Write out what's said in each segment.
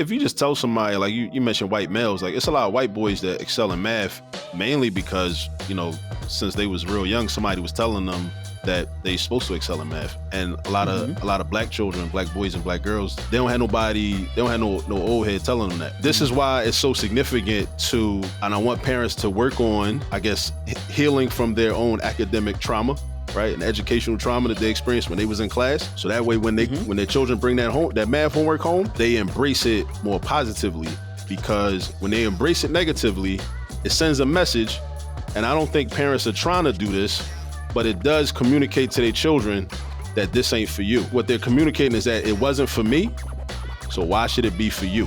if you just tell somebody, like you mentioned white males, like it's a lot of white boys that excel in math, mainly because, since they was real young, somebody was telling them that they supposed to excel in math. And a lot of black children, black boys and black girls, they don't have nobody, they don't have no old head telling them that. This is why it's so significant and I want parents to work on, I guess, healing from their own academic trauma, right? And educational trauma that they experienced when they was in class. So that way, when their children bring that math homework home, they embrace it more positively, because when they embrace it negatively, it sends a message. And I don't think parents are trying to do this, but it does communicate to their children that this ain't for you. What they're communicating is that it wasn't for me, so why should it be for you?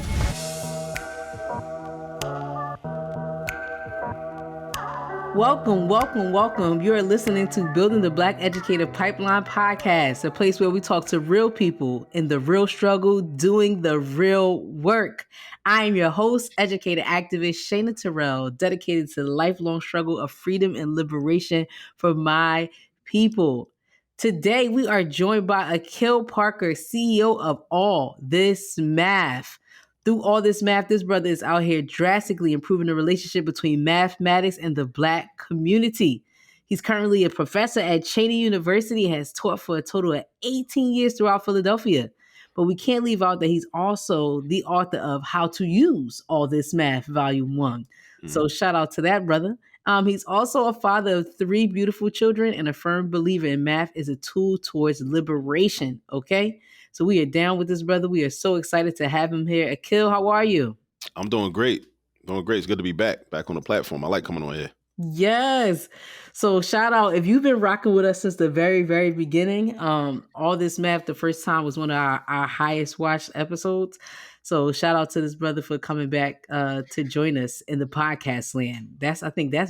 Welcome. You're listening to Building the Black Educator Pipeline podcast, a place where we talk to real people in the real struggle, doing the real work. I am your host, educator activist Shayna Terrell, dedicated to the lifelong struggle of freedom and liberation for my people. Today, we are joined by Akil Parker, CEO of All This Math. Through all this math, this brother is out here drastically improving the relationship between mathematics and the Black community. He's currently a professor at Shayna University and has taught for a total of 18 years throughout Philadelphia. But we can't leave out that he's also the author of How to Use All This Math, Volume 1. So shout out to that brother. He's also a father of 3 beautiful children and a firm believer in math is a tool towards liberation, okay? So we are down with this brother. We are so excited to have him here. Akil, how are you? I'm doing great. It's good to be back on the platform. I like coming on here. Yes. So shout out, if you've been rocking with us since the very, very beginning, All This Math, the first time was one of our highest watched episodes. So shout out to this brother for coming back to join us in the podcast land.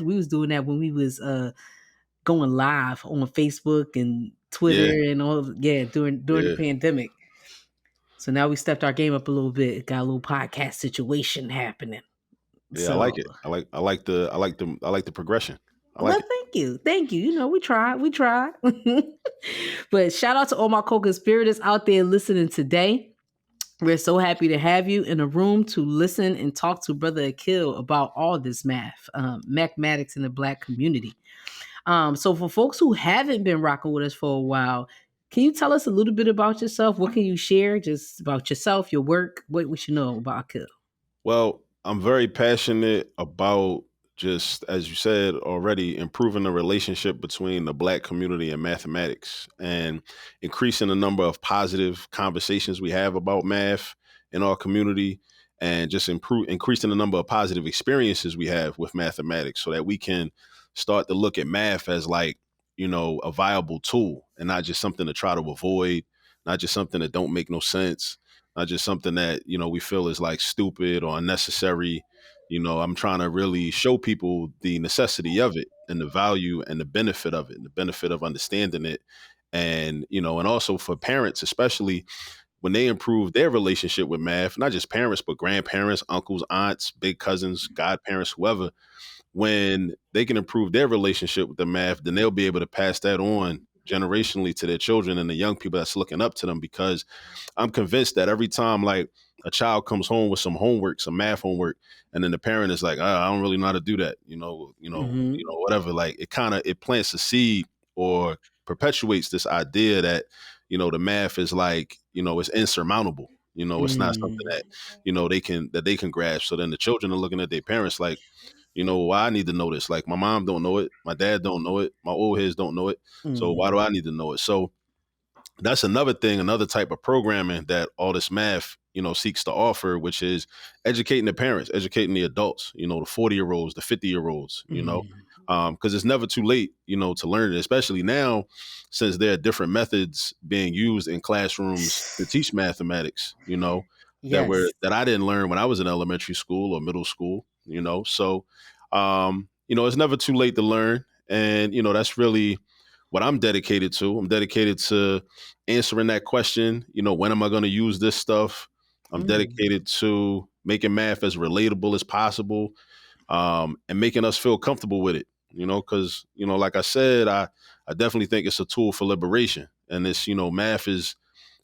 We was doing that when we was going live on Facebook and Twitter and all during the pandemic. So now we stepped our game up a little bit. Got a little podcast situation happening. Yeah, so, I like it. I like the progression. Thank you. We try. But shout out to all my co-conspirators out there listening today. We're so happy to have you in a room to listen and talk to Brother Akil about all this math, mathematics in the Black community. So for folks who haven't been rocking with us for a while, can you tell us a little bit about yourself? What can you share just about yourself, your work? What we should know about Akil? Well, I'm very passionate about, just as you said already, improving the relationship between the Black community and mathematics and increasing the number of positive conversations we have about math in our community, and just increasing the number of positive experiences we have with mathematics so that we can start to look at math as a viable tool and not just something to try to avoid, not just something that don't make no sense, not just something that, we feel is like stupid or unnecessary. I'm trying to really show people the necessity of it and the value and the benefit of it and the benefit of understanding it. And, and also for parents, especially when they improve their relationship with math, not just parents, but grandparents, uncles, aunts, big cousins, godparents, whoever, when they can improve their relationship with the math, then they'll be able to pass that on generationally to their children and the young people that's looking up to them. Because I'm convinced that every time like a child comes home with some homework, some math homework, and then the parent is like, I don't really know how to do that, whatever, like it plants a seed or perpetuates this idea that, the math is like, it's insurmountable. It's not something that, they can grasp. So then the children are looking at their parents like, why I need to know this? Like my mom don't know it. My dad don't know it. My old heads don't know it. So why do I need to know it? So that's another thing, another type of programming that All This Math, seeks to offer, which is educating the parents, educating the adults, the 40-year-olds, the 50-year-olds, because it's never too late, to learn it, especially now, since there are different methods being used in classrooms to teach mathematics, that I didn't learn when I was in elementary school or middle school, so, it's never too late to learn. And, that's really what I'm dedicated to. I'm dedicated to answering that question, when am I going to use this stuff? I'm dedicated to making math as relatable as possible, and making us feel comfortable with it, because, like I said, I definitely think it's a tool for liberation. And this, math is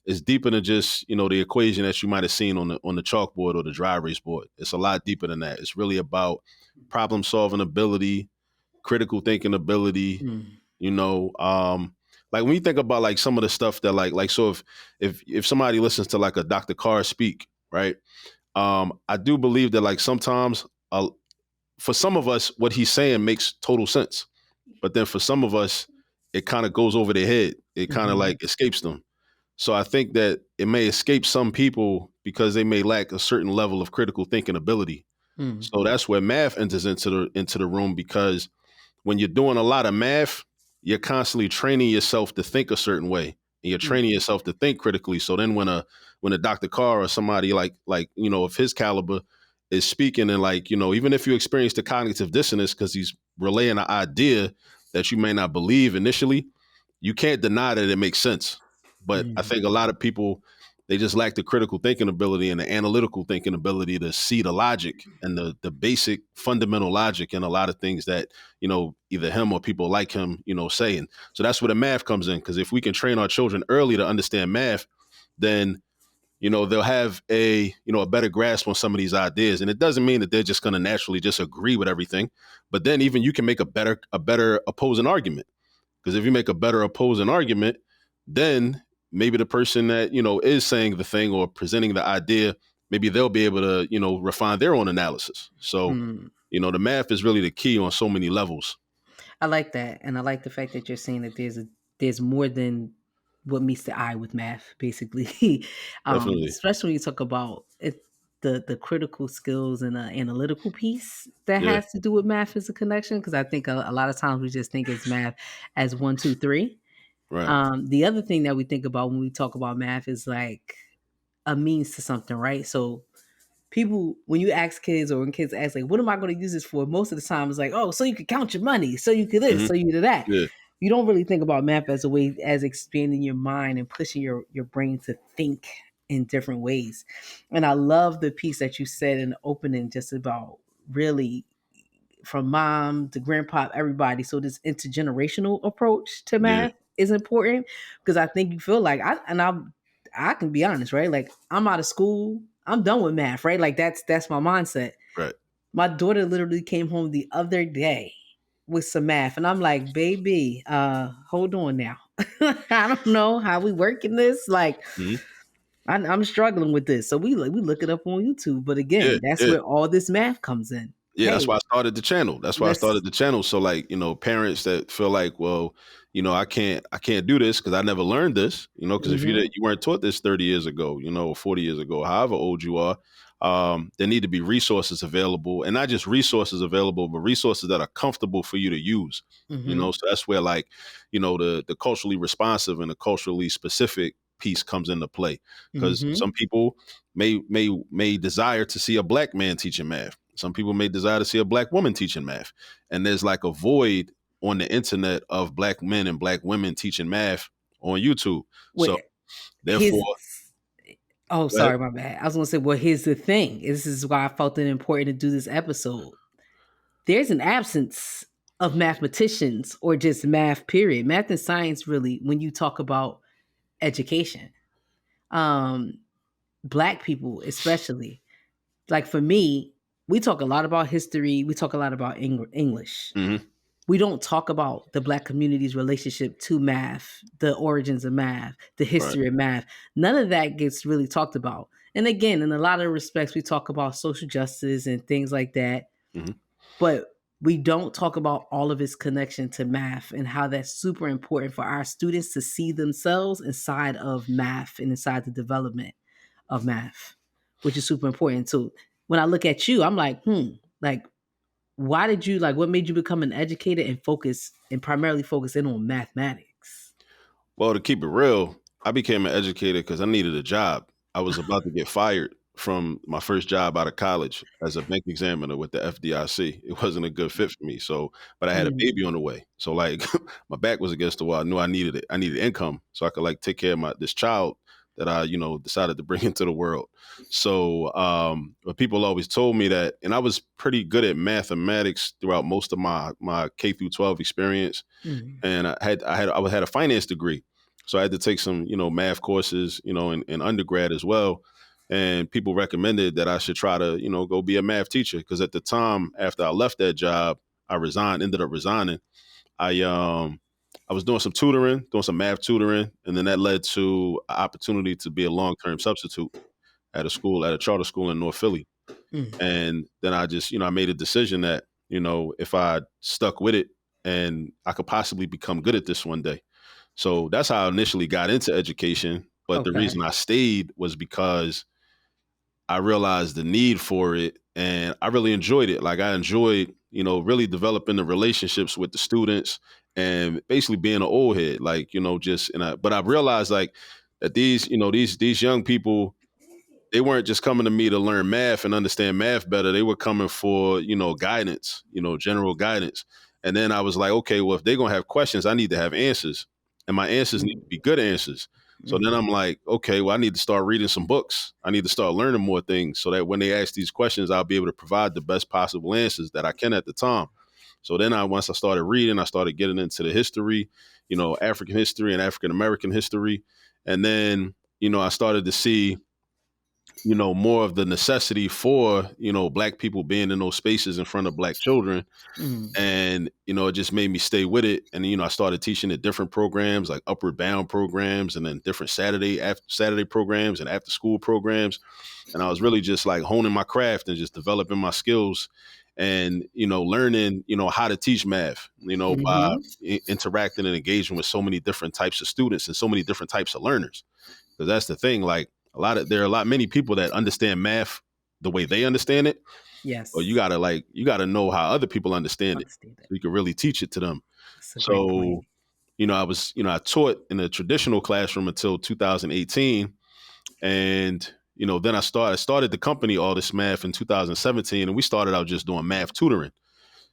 it's deeper than just, the equation that you might have seen on the chalkboard or the dry erase board. It's a lot deeper than that. It's really about problem solving ability, critical thinking ability, Mm. you know. Like when you think about like some of the stuff that like so if somebody listens to like a Dr. Carr speak, right? I do believe that like sometimes for some of us, what he's saying makes total sense. But then for some of us, it kind of goes over their head. It kind of Mm-hmm. like escapes them. So I think that it may escape some people because they may lack a certain level of critical thinking ability. Mm. So that's where math enters into the room, because when you're doing a lot of math, you're constantly training yourself to think a certain way, and you're Mm. training yourself to think critically. So then when a Dr. Carr or somebody like of his caliber is speaking, and like, even if you experience the cognitive dissonance because he's relaying an idea that you may not believe initially, you can't deny that it makes sense. But I Mm. think a lot of people, they just lack the critical thinking ability and the analytical thinking ability to see the logic and the basic fundamental logic in a lot of things that, either him or people like him, say. And so that's where the math comes in. Because if we can train our children early to understand math, then they'll have a better grasp on some of these ideas. And it doesn't mean that they're just going to naturally just agree with everything, but then even you can make a better opposing argument. Because if you make a better opposing argument, then maybe the person that, is saying the thing or presenting the idea, maybe they'll be able to, refine their own analysis. So, Mm. the math is really the key on so many levels. I like that, and I like the fact that you're saying that there's more than what meets the eye with math, basically. Definitely. Especially when you talk about it, the critical skills and the analytical piece that Yeah. has to do with math as a connection. Because I think a lot of times we just think it's math as one, two, three. Right. The other thing that we think about when we talk about math is like a means to something, right? So people, when you ask kids or when kids ask like, what am I going to use this for, most of the time it's like, oh, so you can count your money, so you could this, Hmm. so you do that. Yeah. You don't really think about math as a way as expanding your mind and pushing your brain to think in different ways. And I love the piece that you said in the opening, just about really from mom to grandpa, everybody. So this intergenerational approach to Yeah. math is important, because I think you feel like I can be honest, right? Like I'm out of school, I'm done with math, right? Like that's my mindset. Right. My daughter literally came home the other day with some math, and I'm like, baby, hold on now. I don't know how we working this. Like Hmm. I'm struggling with this. So we look it up on YouTube. But Yeah. again, that's Yeah. where all this math comes in. Yeah, that's why I Hey, started the channel. That's why I let's started the channel. So like, parents that feel like, well, I can't do this because I never learned this, because if mhm. you weren't taught this 30 years ago, or 40 years ago, however old you are, there need to be resources available, and not just resources available, but resources that are comfortable for you to use. Mhm. So that's where like, the culturally responsive and the culturally specific piece comes into play, because Mhm. some people may desire to see a black man teaching math. Some people may desire to see a black woman teaching math. And there's like a void on the internet of black men and black women teaching math on YouTube. So Well, his therefore, oh, go ahead. sorry, my bad. I was gonna say, well, here's the thing. This is why I felt it important to do this episode. There's an absence of mathematicians or just math, period. Math and science, really, when you talk about education. Um, Black people, especially. Like for me, we talk a lot about history, we talk a lot about English. Hmm. We don't talk about the Black community's relationship to math, the origins of math, the Right. history of math. None of that gets really talked about. And again, in a lot of respects, we talk about social justice and things like that, Hmm. but we don't talk about all of its connection to math and how that's super important for our students to see themselves inside of math and inside the development of math, which is super important. So when I look at you, I'm like, like why did you like what made you become an educator and focus and primarily focus in on mathematics? Well, to keep it real, I became an educator because I needed a job. I was about to get fired from my first job out of college as a bank examiner with the FDIC. It wasn't a good fit for me. So, but I had a Mm, baby on the way. So like my back was against the wall. I knew I needed it. I needed income so I could like take care of this child that I, decided to bring into the world. So, but people always told me that, and I was pretty good at mathematics throughout most of my K through 12 experience, mm, and I had a finance degree. So I had to take some, math courses, in undergrad as well. And people recommended that I should try to, go be a math teacher. Because at the time, after I left that job, I resigned, ended up resigning. I um I was doing some tutoring, doing some math tutoring, and then that led to an opportunity to be a long-term substitute at a charter school in North Philly. Mm. And then I just, I made a decision that, if I stuck with it and I could possibly become good at this one day. So that's how I initially got into education. But the Okay. reason I stayed was because I realized the need for it and I really enjoyed it. Like I enjoyed, really developing the relationships with the students and basically being an old head. Like, but I realized like that these young people, they weren't just coming to me to learn math and understand math better. They were coming for, guidance, general guidance. And then I was like, okay, well, if they're going to have questions, I need to have answers. And my answers need to Mm. be good answers. So then I'm Mm. like, okay, well, I need to start reading some books. I need to start learning more things so that when they ask these questions, I'll be able to provide the best possible answers that I can at the time. So then once I started reading, I started getting into the history, African history and African American history. And then, I started to see more of the necessity for, black people being in those spaces in front of black children. Mm. And, it just made me stay with it. And, I started teaching at different programs like upward bound programs and then different Saturday programs and after school programs. And I was really just like honing my craft and just developing my skills and, learning, how to teach math, by Mm-hmm. interacting and engaging with so many different types of students and so many different types of learners. Because that's the thing. Like there are many people that understand math the way they understand it, or Yes. you gotta know how other people understand it, Understand it. so you can really teach it to them. That's a great point. So, I taught in a traditional classroom until 2018, and then I started the company All This Math in 2017, and we started out just doing math tutoring.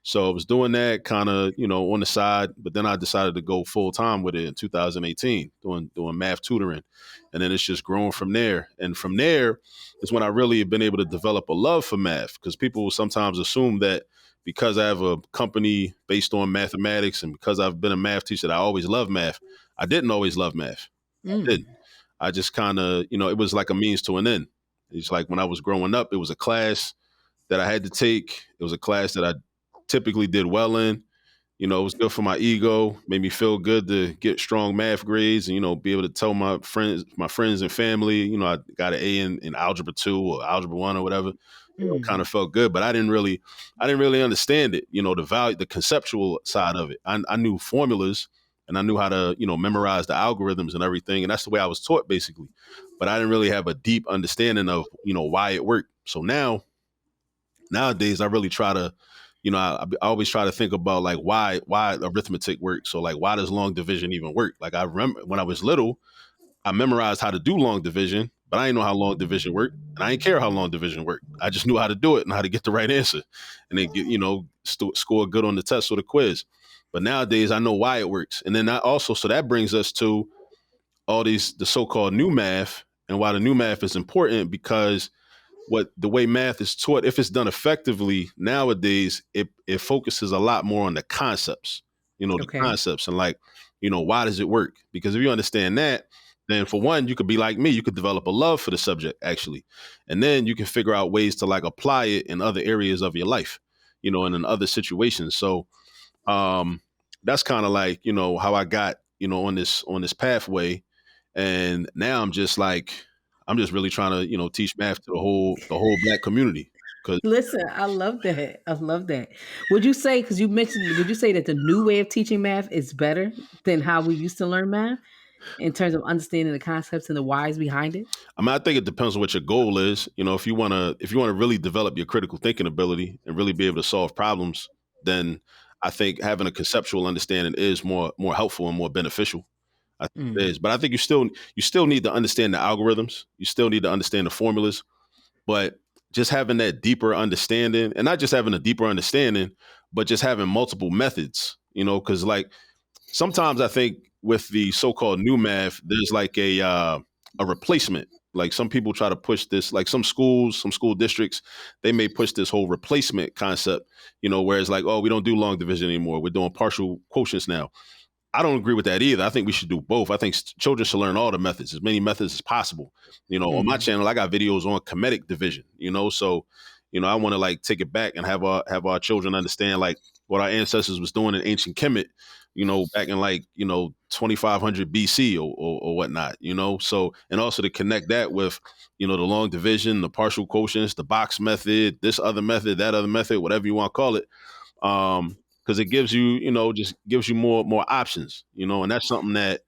So I was doing that kind of, on the side, but then I decided to go full time with it in 2018, doing math tutoring. And then it's just grown from there. And from there is when I really have been able to develop a love for math because people will sometimes assume that because I have a company based on mathematics and because I've been a math teacher, that I always love math. I didn't always love math. I didn't. Mm. I just kind of, it was like a means to an end. It's like when I was growing up, it was a class that I had to take. It was a class that I typically did well in. It was good for my ego, made me feel good to get strong math grades and, be able to tell my friends and family, I got an A in algebra 2 or algebra 1 or whatever. Kind Mm. of felt good, but I didn't really understand it, the value, the conceptual side of it. I knew formulas and I knew how to, memorize the algorithms and everything. And that's the way I was taught basically. But I didn't really have a deep understanding of, why it worked. So nowadays I really try to, I always try to think about like why arithmetic works. So like why does long division even work? Like I remember when I was little, I memorized how to do long division, but I didn't know how long division worked, and I didn't care how long division worked. I just knew how to do it and how to get the right answer, and then score good on the test or the quiz. But nowadays I know why it works, and then so that brings us to all the so-called new math, and why the new math is important because the way math is taught, if it's done effectively nowadays, it focuses a lot more on the concepts, the Okay. concepts and like, why does it work? Because if you understand that, then for one, you could be like me, you could develop a love for the subject actually. And then you can figure out ways to like apply it in other areas of your life, and in other situations. So that's kind of like, how I got, on this pathway. And now I'm just really trying to, teach math to the whole black community. Cause Listen, I love that. I love that. Would you say, because you mentioned, would you say that the new way of teaching math is better than how we used to learn math in terms of understanding the concepts and the whys behind it? I think it depends on what your goal is. If you want to really develop your critical thinking ability and really be able to solve problems, then I think having a conceptual understanding is more helpful and more beneficial. I think it Mm. is. But I think you still need to understand the algorithms. You still need to understand the formulas. But just having that deeper understanding, and not just having a deeper understanding, but just having multiple methods, because like sometimes I think with the so-called new math, there's like a replacement. Like some people try to push this, like some schools, some school districts, they may push this whole replacement concept, where it's like, oh, we don't do long division anymore. We're doing partial quotients now. I don't agree with that either. I think we should do both. I think children should learn all the methods, as many methods as possible. On my Mm-hmm. channel, I got videos on Kemetic division. So I want to like take it back and have our children understand like what our ancestors was doing in ancient Kemet. Back in like 2500 BC or whatnot. So and also to connect that with the long division, the partial quotients, the box method, this other method, that other method, whatever you want to call it. Because it gives you, just gives you more options, and that's something that,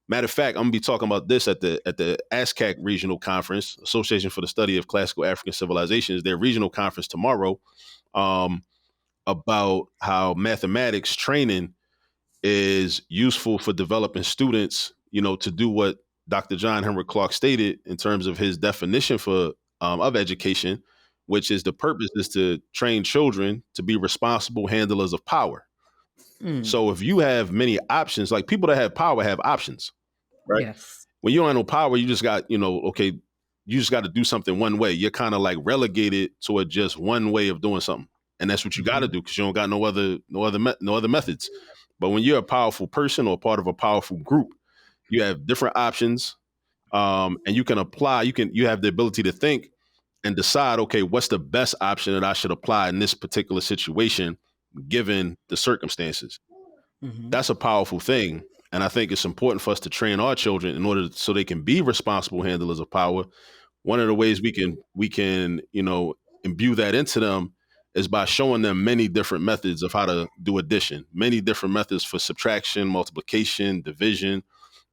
matter of fact, I'm gonna be talking about this at the ASCAC Regional Conference, Association for the Study of Classical African Civilizations, their regional conference tomorrow, um, about how mathematics training is useful for developing students, to do what Dr. John Henrik Clarke stated in terms of his definition of education, which is the purpose is to train children to be responsible handlers of power. Mm. So if you have many options, like people that have power have options, right? Yes. When you don't have no power, you just got, okay, you just got to do something one way. You're kind of like relegated to a just one way of doing something. And that's what you got to Mm-hmm. do because you don't got no other methods. But when you're a powerful person or part of a powerful group, you have different options, and you can apply. You have the ability to think and decide, okay, what's the best option that I should apply in this particular situation, given the circumstances. Mm-hmm. That's a powerful thing. And I think it's important for us to train our children in order so they can be responsible handlers of power. One of the ways we can imbue that into them is by showing them many different methods of how to do addition, many different methods for subtraction, multiplication, division,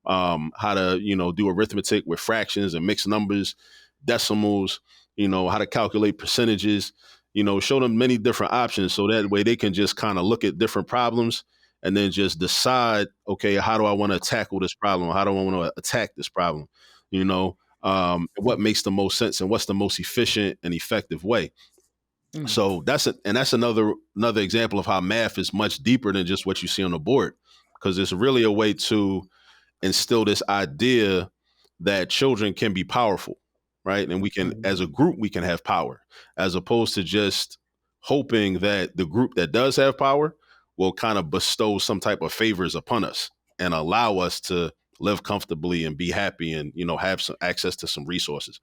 how to do arithmetic with fractions and mixed numbers, decimals, how to calculate percentages. Show them many different options so that way they can just kind of look at different problems and then just decide, okay, how do I want to tackle this problem? How do I want to attack this problem? What makes the most sense and what's the most efficient and effective way. Mm. So that's another example of how math is much deeper than just what you see on the board, because it's really a way to instill this idea that children can be powerful, right? And we can, Mm. as a group, we can have power, as opposed to just hoping that the group that does have power will kind of bestow some type of favors upon us and allow us to live comfortably and be happy and have some access to some resources.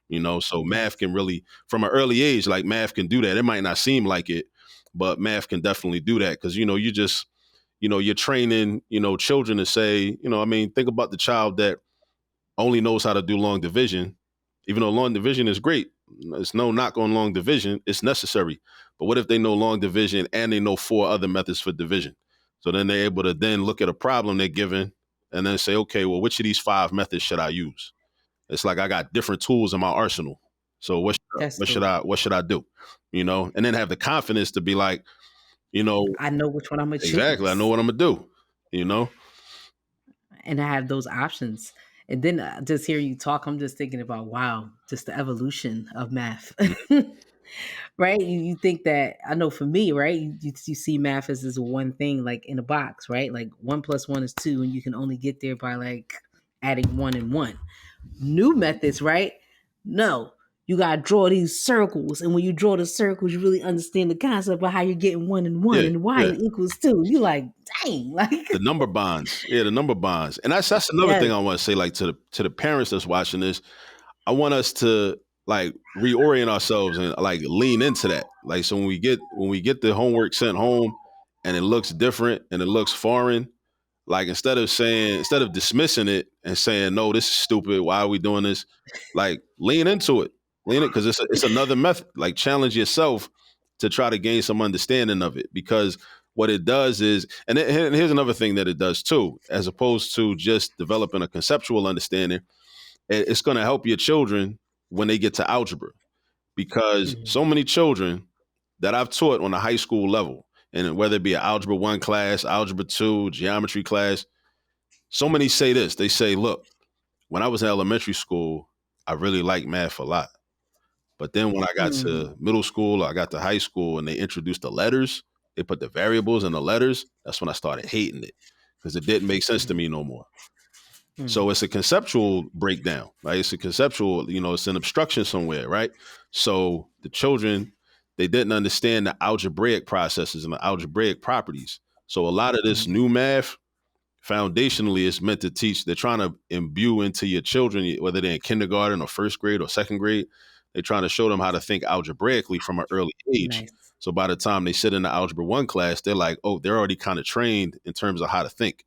So math Yes. can really, from an early age, like math can do that. It might not seem like it, but math can definitely do that because you just you're training, children to say, think about the child that only knows how to do long division, even though long division is great. It's no knock on long division. It's necessary. But what if they know long division and they know four other methods for division? So then they're able to then look at a problem they're given and then say, okay, well, which of these five methods should I use? It's like I got different tools in my arsenal. So That's what should dope. I what should I do? And then have the confidence to be like, you know, I know which one I'm gonna exactly, I know choose, what I'm gonna do. You know, and I have those options. And then just hear you talk, I'm just thinking about wow, just the evolution of math. Right? You think that I know for me, right? You see math as this one thing, like in a box, right? Like 1 + 1 is 2, and you can only get there by like adding one and one. New methods, right? No, you gotta draw these circles, and when you draw the circles, you really understand the concept of how you're getting one and one yeah, and why yeah. it equals two. You like, dang, like The number bonds, yeah, the number bonds, and that's another yes, thing I want to say, like to the parents that's watching this. I want us to like reorient ourselves and like lean into that. Like so when we get the homework sent home and it looks different and it looks foreign, like instead of dismissing it and saying no, this is stupid. Why are we doing this? Like lean into it, lean it because it's another method. Like challenge yourself to try to gain some understanding of it because what it does is, and here's another thing that it does too, as opposed to just developing a conceptual understanding, it's going to help your children when they get to algebra because Mhm. so many children that I've taught on a high school level, and whether it be an algebra 1 class, algebra 2, geometry class, so many say this. They say, look, when I was in elementary school, I really liked math a lot. But then when I got Mm. to middle school, I got to high school and they introduced the letters, they put the variables in the letters, that's when I started hating it because it didn't make sense to Mm. me no more. Mm. So it's a conceptual breakdown, right? It's a conceptual, it's an obstruction somewhere, right? So the children, they didn't understand the algebraic processes and the algebraic properties. So a lot of this Mm. new math, foundationally it's meant to teach. They're trying to imbue into your children, whether they're in kindergarten or first grade or second grade, they're trying to show them how to think algebraically from an early age. Nice. So by the time they sit in the algebra 1 class, they're like, oh, they're already kind of trained in terms of how to think.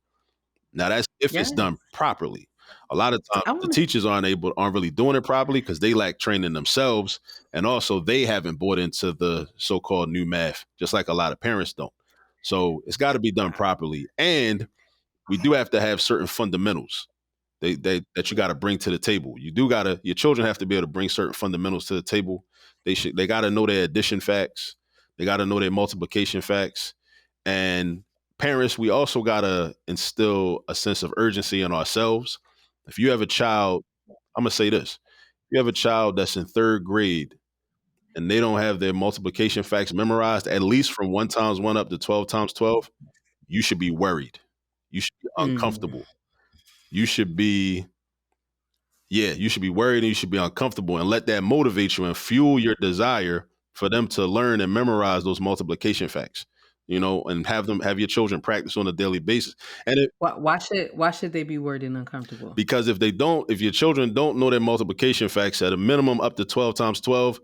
Now that's if it's Yes. done properly. A lot of times I the want to. teachers aren't really doing it properly because they lack training themselves, and also they haven't bought into the so-called new math, just like a lot of parents don't. So it's got to be done properly, and we do have to have certain fundamentals that you got to bring to the table. Your children have to be able to bring certain fundamentals to the table. They got to know their addition facts. They got to know their multiplication facts. And parents, we also got to instill a sense of urgency in ourselves. If you have a child, I'm going to say this. If you have a child that's in third grade and they don't have their multiplication facts memorized, at least from 1 times 1 up to 12 times 12, you should be worried. You should be Mm. uncomfortable. You should be you should be worried and you should be uncomfortable, and let that motivate you and fuel your desire for them to learn and memorize those multiplication facts, and have your children practice on a daily basis. And Why should they be worried and uncomfortable? because if your children don't know their multiplication facts at a minimum up to 12 times 12,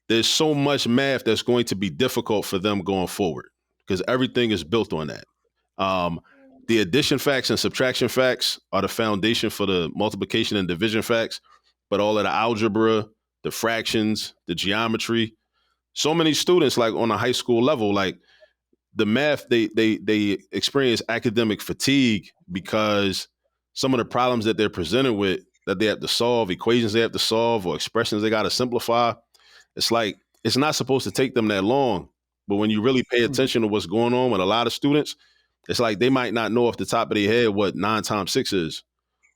there's so much math that's going to be difficult for them going forward because everything is built on that. Um, the addition facts and subtraction facts are the foundation for the multiplication and division facts, but all of the algebra, the fractions, the geometry, so many students like on a high school level, like the math, they experience academic fatigue because some of the problems that they're presented with that they have to solve, equations they have to solve, or expressions they got to simplify. It's like it's not supposed to take them that long, but when you really pay Mm. attention to what's going on with a lot of students, it's like they might not know off the top of their head what 9 times 6 is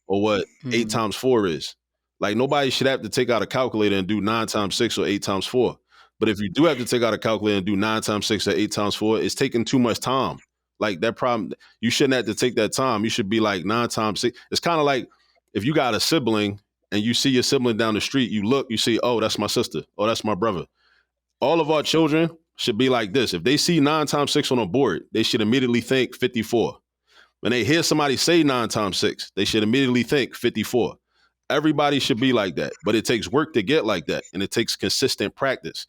or what 8 Mm. times 4 is. Like nobody should have to take out a calculator and do 9 times 6 or 8 times 4. But if you do have to take out a calculator and do 9 times 6 or 8 times 4, it's taking too much time. Like that problem, you shouldn't have to take that time. You should be like 9 times 6. It's kind of like if you got a sibling and you see your sibling down the street, you look, you see, oh, that's my sister. Oh, that's my brother. All of our children should be like this. If they see 9 times 6 on a board, they should immediately think 54. When they hear somebody say 9 times 6, they should immediately think 54. Everybody should be like that, but it takes work to get like that, and it takes consistent practice.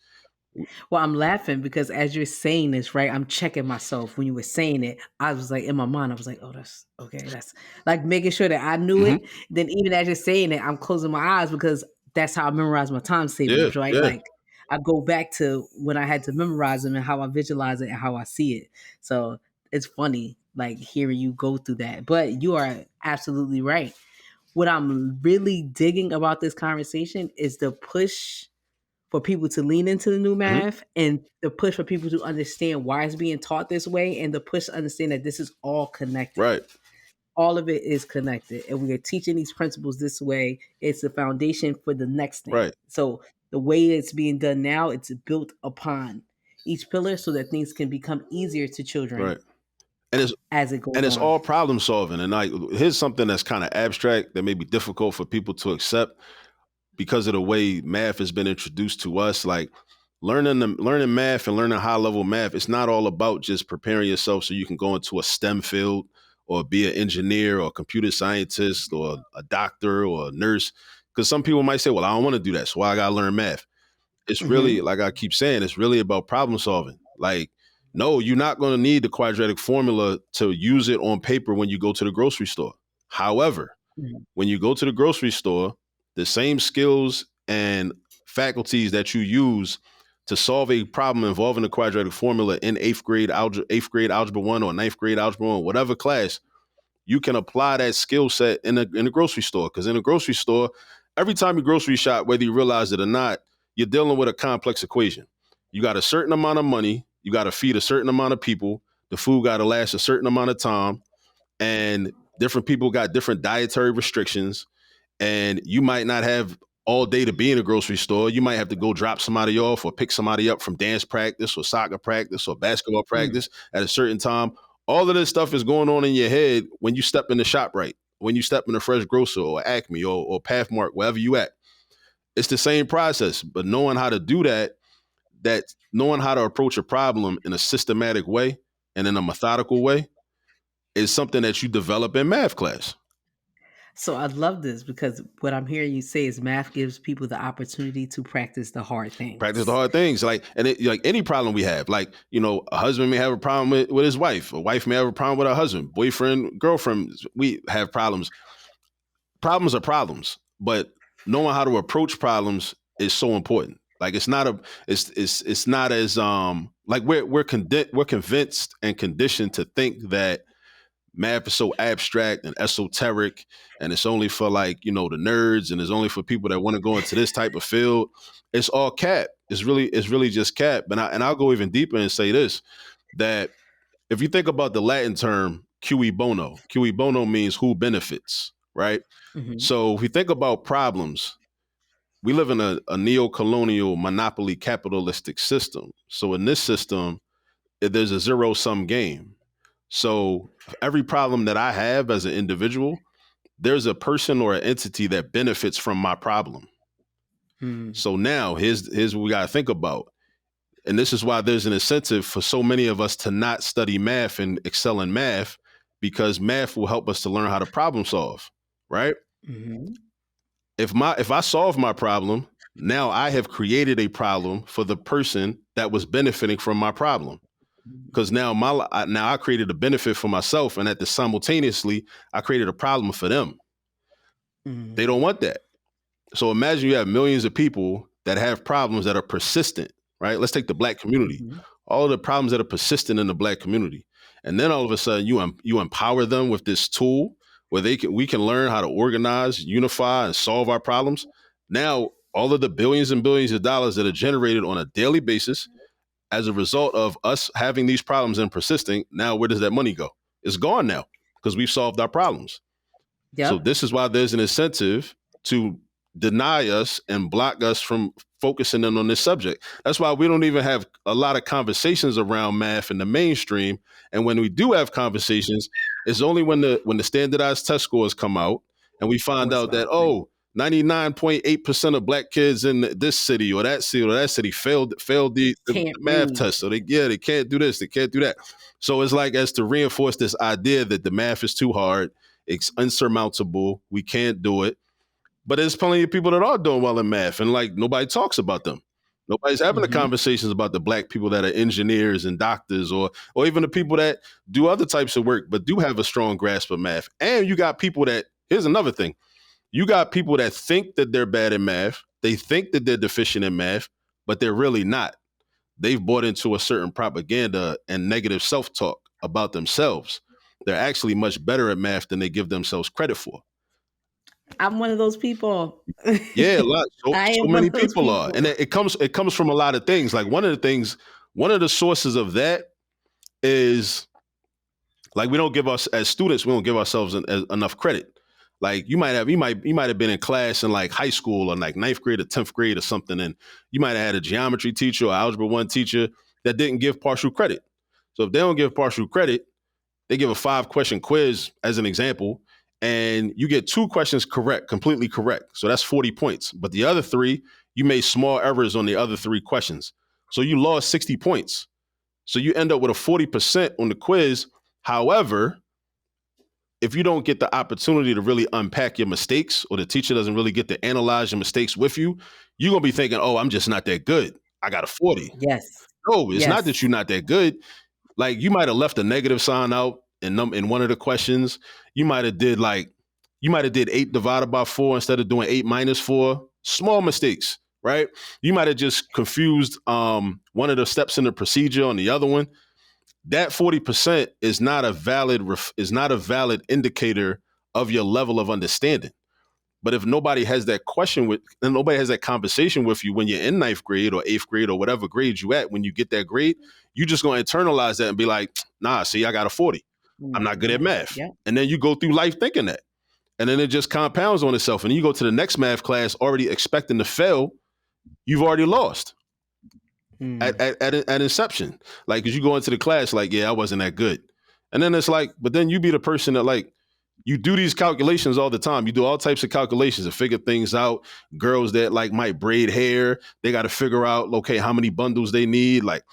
Well, I'm laughing because as you're saying this, right, I'm checking myself. When you were saying it, I was like, in my mind, I was like, oh, that's okay. That's like making sure that I knew Mm-hmm. it. Then even as you're saying it, I'm closing my eyes because that's how I memorize my times Yeah, tables, right? yeah, Like I go back to when I had to memorize them and how I visualize it and how I see it. So it's funny, like hearing you go through that. But you are absolutely right. What I'm really digging about this conversation is the push for people to lean into the new mm-hmm. math and the push for people to understand why it's being taught this way and the push to understand that this is all connected. Right, All of it is connected. And we are teaching these principles this way. It's the foundation for the next thing. right, So the way it's being done now, it's built upon each pillar so that things can become easier to children right. And it's as it and goes it's on. all problem solving. And like here's something that's kind of abstract that may be difficult for people to accept because of the way math has been introduced to us. Like learning math and learning high level math, it's not all about just preparing yourself so you can go into a STEM field or be an engineer or a computer scientist or a doctor or a nurse. Because some people might say, well, I don't want to do that, so why I gotta learn math? It's really, Mm-hmm. like I keep saying, it's really about problem solving. Like, no, you're not going to need the quadratic formula to use it on paper when you go to the grocery store. However, when you go to the grocery store, the same skills and faculties that you use to solve a problem involving the quadratic formula in eighth grade algebra 1 or ninth grade algebra 1, whatever class, you can apply that skill set in the grocery store. Because in the grocery store, every time you grocery shop, whether you realize it or not, you're dealing with a complex equation. You got a certain amount of money, you got to feed a certain amount of people, the food got to last a certain amount of time, and different people got different dietary restrictions, and you might not have all day to be in a grocery store. You might have to go drop somebody off or pick somebody up from dance practice or soccer practice or basketball Mm-hmm. practice at a certain time. All of this stuff is going on in your head when you step in the shop, right? When you step in a Fresh Grocer or Acme or Pathmark, wherever you at. It's the same process, but knowing how to do that knowing how to approach a problem in a systematic way and in a methodical way, is something that you develop in math class. So I love this because what I'm hearing you say is math gives people the opportunity to practice the hard Practice the things. hard things, like, and like any problem we have, like, a husband may have a problem with his wife, a wife may have a problem with her husband, boyfriend, girlfriend. We have problems. Problems are problems, but knowing how to approach problems is so important. Like, it's not as like we're convinced and conditioned to think that math is so abstract and esoteric, and it's only for, like, the nerds, and it's only for people that want to go into this type of field. It's all cap. It's really just cap. And I'll go even deeper and say this, that if you think about the Latin term cui bono means who benefits, right? Hmm. So if we think about problems, we live in a neo-colonial monopoly capitalistic system. So in this system, there's a zero-sum game. So every problem that I have as an individual, there's a person or an entity that benefits from my problem. Mm. So now here's what we got to think about. And this is why there's an incentive for so many of us to not study math and excel in math, because math will help us to learn how to problem solve, right? Hmm. If I solve my problem, now I have created a problem for the person that was benefiting from my problem. Because now I created a benefit for myself, and at the simultaneously I created a problem for them. They Hmm. don't want that. So imagine you have millions of people that have problems that are persistent, right? Let's take the Black community. Hmm. All of the problems that are persistent in the Black community, and then all of a sudden you empower them with this tool where we can learn how to organize, unify, and solve our problems. Now all of the billions and billions of dollars that are generated on a daily basis as a result of us having these problems and persisting, now where does that money go? It's gone now because we've solved our problems. So Yep. this is why there's an incentive to deny us and block us from focusing in on this subject. That's why we don't even have a lot of conversations around math in the mainstream. And when we do have conversations, it's only when the standardized test scores come out and we find What's out that, about right? 99.8% of Black kids in this city or that city failed the Can't math read. test. So they can't do this, they can't do that. So it's like, as to reinforce this idea that the math is too hard, it's insurmountable, we can't do it. But there's plenty of people that are doing well in math, and, like, nobody talks about them. Nobody's having the Hmm. conversations about the Black people that are engineers and doctors, or even the people that do other types of work but do have a strong grasp of math. And you got people that, here's another thing, you got people that think that they're bad in math, they think that they're deficient in math, but they're really not. They've bought into a certain propaganda and negative self-talk about themselves. They're actually much better at math than they give themselves credit for. I'm one of those people. Yeah, a lot. So I so am one many of those people are, and people. it comes from a lot of things. Like, one of the sources of that is, like, we don't give us as students, we don't give ourselves enough credit. Like, you might have been in class in, like, high school or, like, ninth grade or 10th grade or something, and you might have had a geometry teacher or algebra one teacher that didn't give partial credit. So if they don't give partial credit, they give a 5-question quiz as an example, and you get 2 questions correct, completely correct. So that's 40 points. But the other three, you made small errors on the other 3 questions. So you lost 60 points. So you end up with a 40% on the quiz. However, if you don't get the opportunity to really unpack your mistakes, or the teacher doesn't really get to analyze your mistakes with you, you're going to be thinking, oh, I'm just not that good. I got a 40. Yes. No, it's not that Yes. you're not that good. Like, you might have left a negative sign out in one of the questions. You might have did 8 divided by 4 instead of doing 8 minus 4. Small mistakes, right? You might have just confused one of the steps in the procedure on the other one. That 40% is not a valid indicator of your level of understanding. But if nobody has that and nobody has that conversation with you when you're in ninth grade or eighth grade or whatever grade you at, when you get that grade, you just gonna internalize that and be like, nah, see, I got a 40. I'm not good at Hmm. math. Yep. And then you go through life thinking that. And then it just compounds on itself. And then you go to the next math class already expecting to fail, you've already lost Mm. at inception. Like, because you go into the class like, yeah, I wasn't that good. And then it's like, but then you be the person that, like, you do these calculations all the time. You do all types of calculations to figure things out. Girls that, like, might braid hair, they got to figure out, okay, how many bundles they need. Like,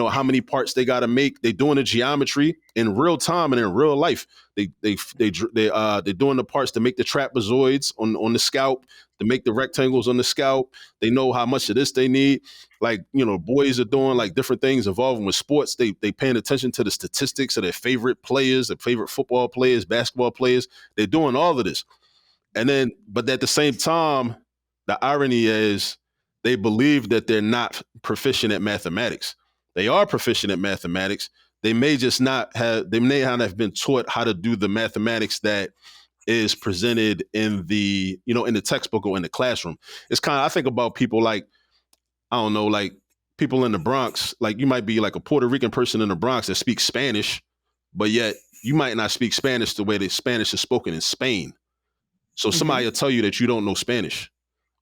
how many parts they got to make. They doing the geometry in real time and in real life. They're doing the parts to make the trapezoids on the scalp, to make the rectangles on the scalp. They know how much of this they need. Like, boys are doing like different things involving with sports. They paying attention to the statistics of their favorite players, their favorite football players, basketball players. They're doing all of this. And then, but at the same time, the irony is they believe that they're not proficient at mathematics. They are proficient at mathematics. They may not have been taught how to do the mathematics that is presented in the textbook or in the classroom. It's kind of, I think about people like, I don't know, like people in the Bronx, like you might be like a Puerto Rican person in the Bronx that speaks Spanish, but yet you might not speak Spanish the way that Spanish is spoken in Spain. So somebody will tell you that you don't know Spanish.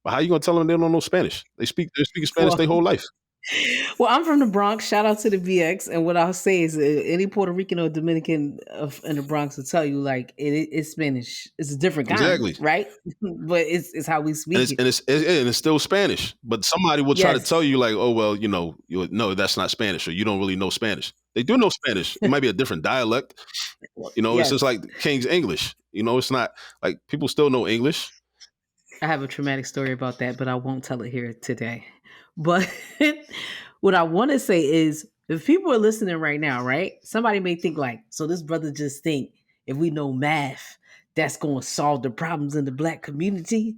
But how you gonna tell them they don't know Spanish? They're speaking Spanish Well, their whole life. well, I'm from the Bronx. Shout out to the BX. And what I'll say is, any Puerto Rican or Dominican in the Bronx will tell you, like, it's Spanish. It's a different kind, Exactly. right? But it's how we And speak it's it. and it's and it's still Spanish. But somebody will try to Yes. tell you like, oh well, no, that's not Spanish, or you don't really know Spanish. They do know Spanish. It might be a different dialect. It's just Yes. like King's English. It's not like people still know English. I have a traumatic story about that, but I won't tell it here today. But what I want to say is, if people are listening right now, right? Somebody may think like, so this brother just think if we know math, that's going to solve the problems in the black community.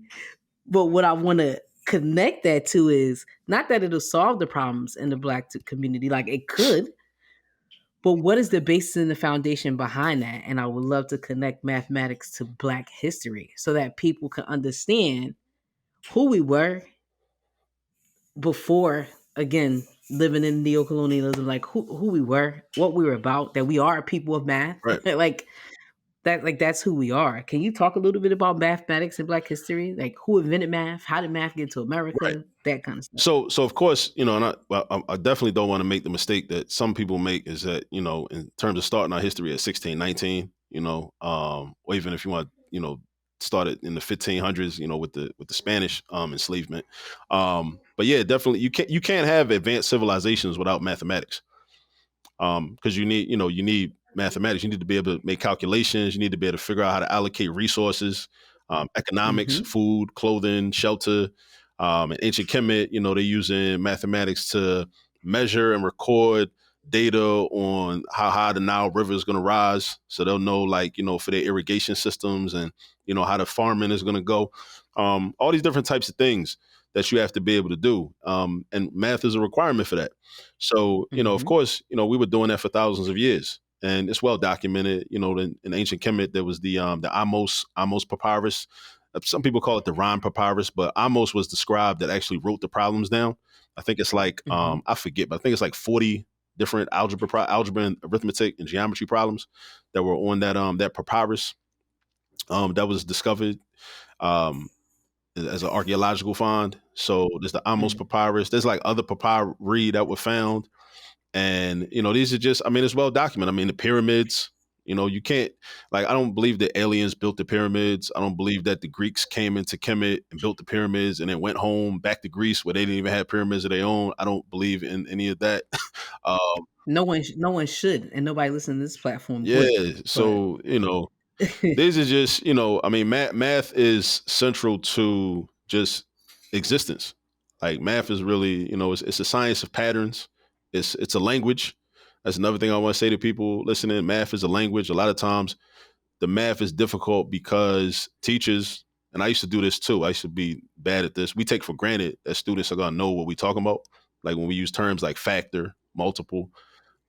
But what I want to connect that to is not that it'll solve the problems in the black community, like it could, but what is the basis and the foundation behind that? And I would love to connect mathematics to black history so that people can understand who we were before, again, living in neocolonialism, like who we were, what we were about, that we are a people of math. Right. Like that's who we are. Can you talk a little bit about mathematics and black history? Like who invented math? How did math get to Right. America? That kind of stuff. So of course, and I definitely don't want to make the mistake that some people make, is that, in terms of starting our history at 1619, or even if you want, start it in the 1500s, with the Spanish enslavement. But yeah, definitely you can't have advanced civilizations without mathematics. Because you need mathematics. You need to be able to make calculations. You need to be able to figure out how to allocate resources, economics, Mm-hmm. food, clothing, shelter. In ancient Kemet, they're using mathematics to measure and record data on how high the Nile River is going to rise, so they'll know, like, for their irrigation systems, and how the farming is going to go. All these different types of things that you have to be able to do, and math is a requirement for that. So, of Mm-hmm. course, we were doing that for thousands of years, and it's well documented. In ancient Kemet, there was the Amos papyrus. Some people call it the Rhyme papyrus, but Amos was the scribe that actually wrote the problems down. I think it's like, Mm-hmm. I forget, but I think it's like 40 different algebra and arithmetic and geometry problems that were on that papyrus, that was discovered, um, as an archaeological find. So there's the Amos Mm-hmm. papyrus. There's like other papyri that were found, and these are just, I mean, it's well documented. I mean, the pyramids. You can't, like, I don't believe that aliens built the pyramids. I don't believe that the Greeks came into Kemet and built the pyramids and then went home back to Greece where they didn't even have pyramids of their own. I don't believe in any of that. um, No one should, and nobody listening to this platform yeah. would. But So, these are just, I mean, math is central to just existence. Like, math is really, it's a science of patterns. It's a language. That's another thing I want to say to people listening. Math is a language. A lot of times the math is difficult because teachers, and I used to do this too, I used to be bad at this. We take for granted that students are going to know what we're talking about. Like when we use terms like factor, multiple,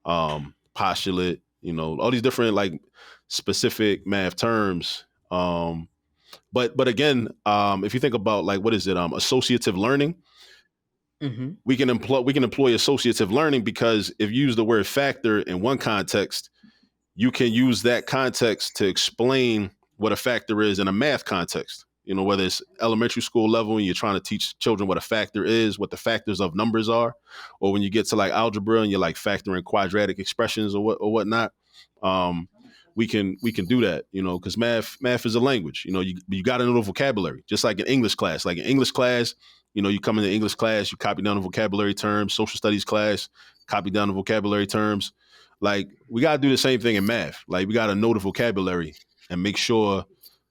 postulate, all these different, like, specific math terms. But again, if you think about, like, what is it, associative learning, mm-hmm. we can employ associative learning, because if you use the word factor in one context, you can use that context to explain what a factor is in a math context. Whether it's elementary school level and you're trying to teach children what a factor is, what the factors of numbers are, or when you get to like algebra and you're like factoring quadratic expressions or whatnot. Um, we can do that, because math is a language. You got to know the vocabulary, just like in English class. Like in English class, you come into English class, you copy down the vocabulary terms. Social studies class, copy down the vocabulary terms. Like we got to do the same thing in math. Like we got to know the vocabulary and make sure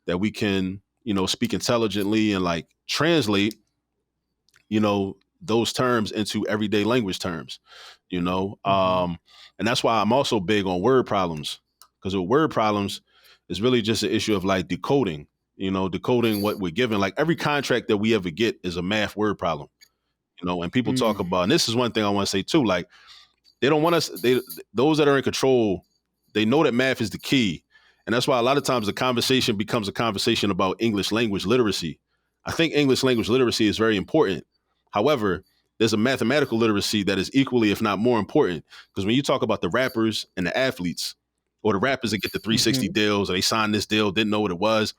that we can, speak intelligently and like translate, those terms into everyday language terms, Mm-hmm. and that's why I'm also big on word problems, because with word problems, it's really just an issue of like decoding, decoding what we're given. Like every contract that we ever get is a math word problem, and people talk about, and this is one thing I want to say too, like they don't want us, those that are in control, they know that math is the key. And that's why a lot of times the conversation becomes a conversation about English language literacy. I think English language literacy is very important. However, there's a mathematical literacy that is equally, if not more important. Because when you talk about the rappers and the athletes, or the rappers that get the 360 Mm-hmm. deals, or they signed this deal, didn't know what it was,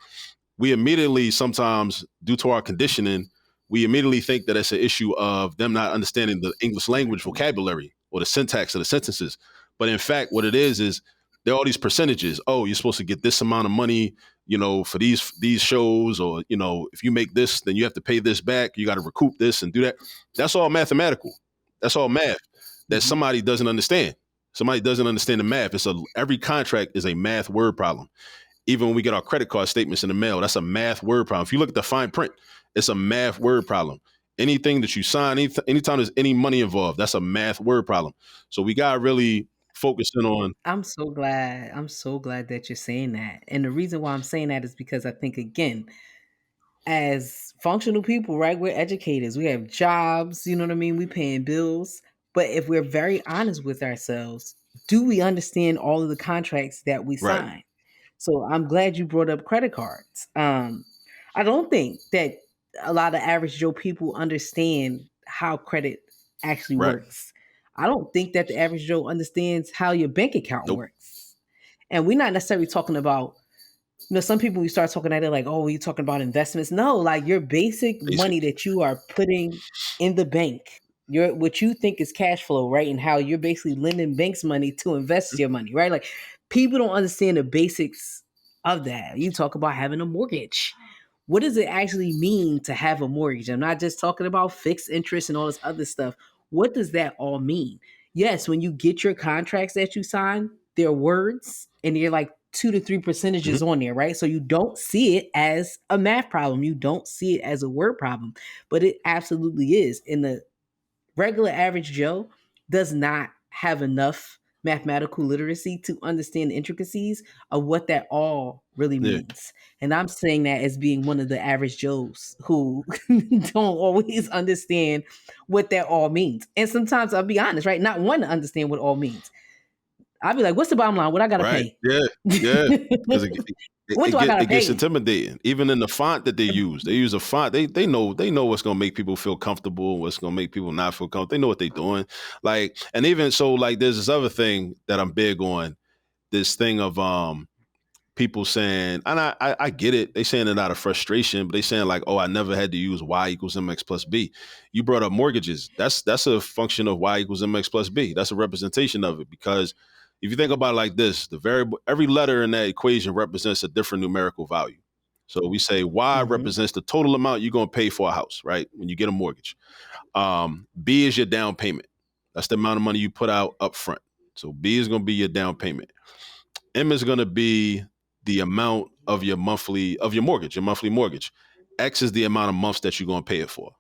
we immediately, sometimes due to our conditioning, we immediately think that it's an issue of them not understanding the English language vocabulary or the syntax of the sentences. But in fact, what it is there are all these percentages. Oh, you're supposed to get this amount of money, for these shows, or if you make this, then you have to pay this back. You got to recoup this and do that. That's all mathematical. That's all math that Mm-hmm. somebody doesn't understand. Somebody doesn't understand the math. Every contract is a math word problem. Even when we get our credit card statements in the mail, that's a math word problem. If you look at the fine print, it's a math word problem. Anything that you sign, anytime there's any money involved, that's a math word problem. So we got to really focus in on. I'm so glad. I'm so glad that you're saying that. And the reason why I'm saying that is because I think, again, as functional people, right? We're educators. We have jobs, you know what I mean? We paying bills. But if we're very honest with ourselves, do we understand all of the contracts that we Right, sign? So I'm glad you brought up credit cards. I don't think that a lot of average Joe people understand how credit actually right. works. I don't think that the average Joe understands how your bank account Nope. works. And we're not necessarily talking about, some people we start talking at it like, oh, you're talking about investments. No, like your basic Basic. money that you are putting in the bank, your what you think is cash flow, right? And how you're basically lending banks money to invest your money, right? Like people don't understand the basics of that. You talk about having a mortgage. What does it actually mean to have a mortgage? I'm not just talking about fixed interest and all this other stuff. What does that all mean? Yes, when you get your contracts that you sign, they're words and they're like 2 to 3 Mhm. percentages on there, right? So you don't see it as a math problem. You don't see it as a word problem, but it absolutely is. And the regular average Joe does not have enough mathematical literacy to understand the intricacies of what that all really Yeah. means. And I'm saying that as being one of the average Joes who don't always understand what that all means. And sometimes I'll be honest, right? Not one to understand what all means. I'll be like, what's the bottom line? What I gotta Right. pay? Yeah. Yeah. Because What do I gotta it gets pay? intimidating. Even in the font that they use, they use a font. They know what's gonna make people feel comfortable, what's gonna make people not feel comfortable. They know what they're doing. Like, and even so, like, there's this other thing that I'm big on. This thing of people saying, and I get it. They saying it out of frustration, but they saying like, oh, I never had to use y equals mx plus b. You brought up mortgages. That's a function of y equals mx plus b. That's a representation of it, because if you think about it like this, the variable, every letter in that equation represents a different numerical value. So we say y Mm-hmm. represents the total amount you're going to pay for a house, right? When you get a mortgage. B is your down payment. That's the amount of money you put out up front. So B is going to be your down payment. M is going to be the amount of your mortgage, your monthly mortgage. X is the amount of months that you're going to pay it for.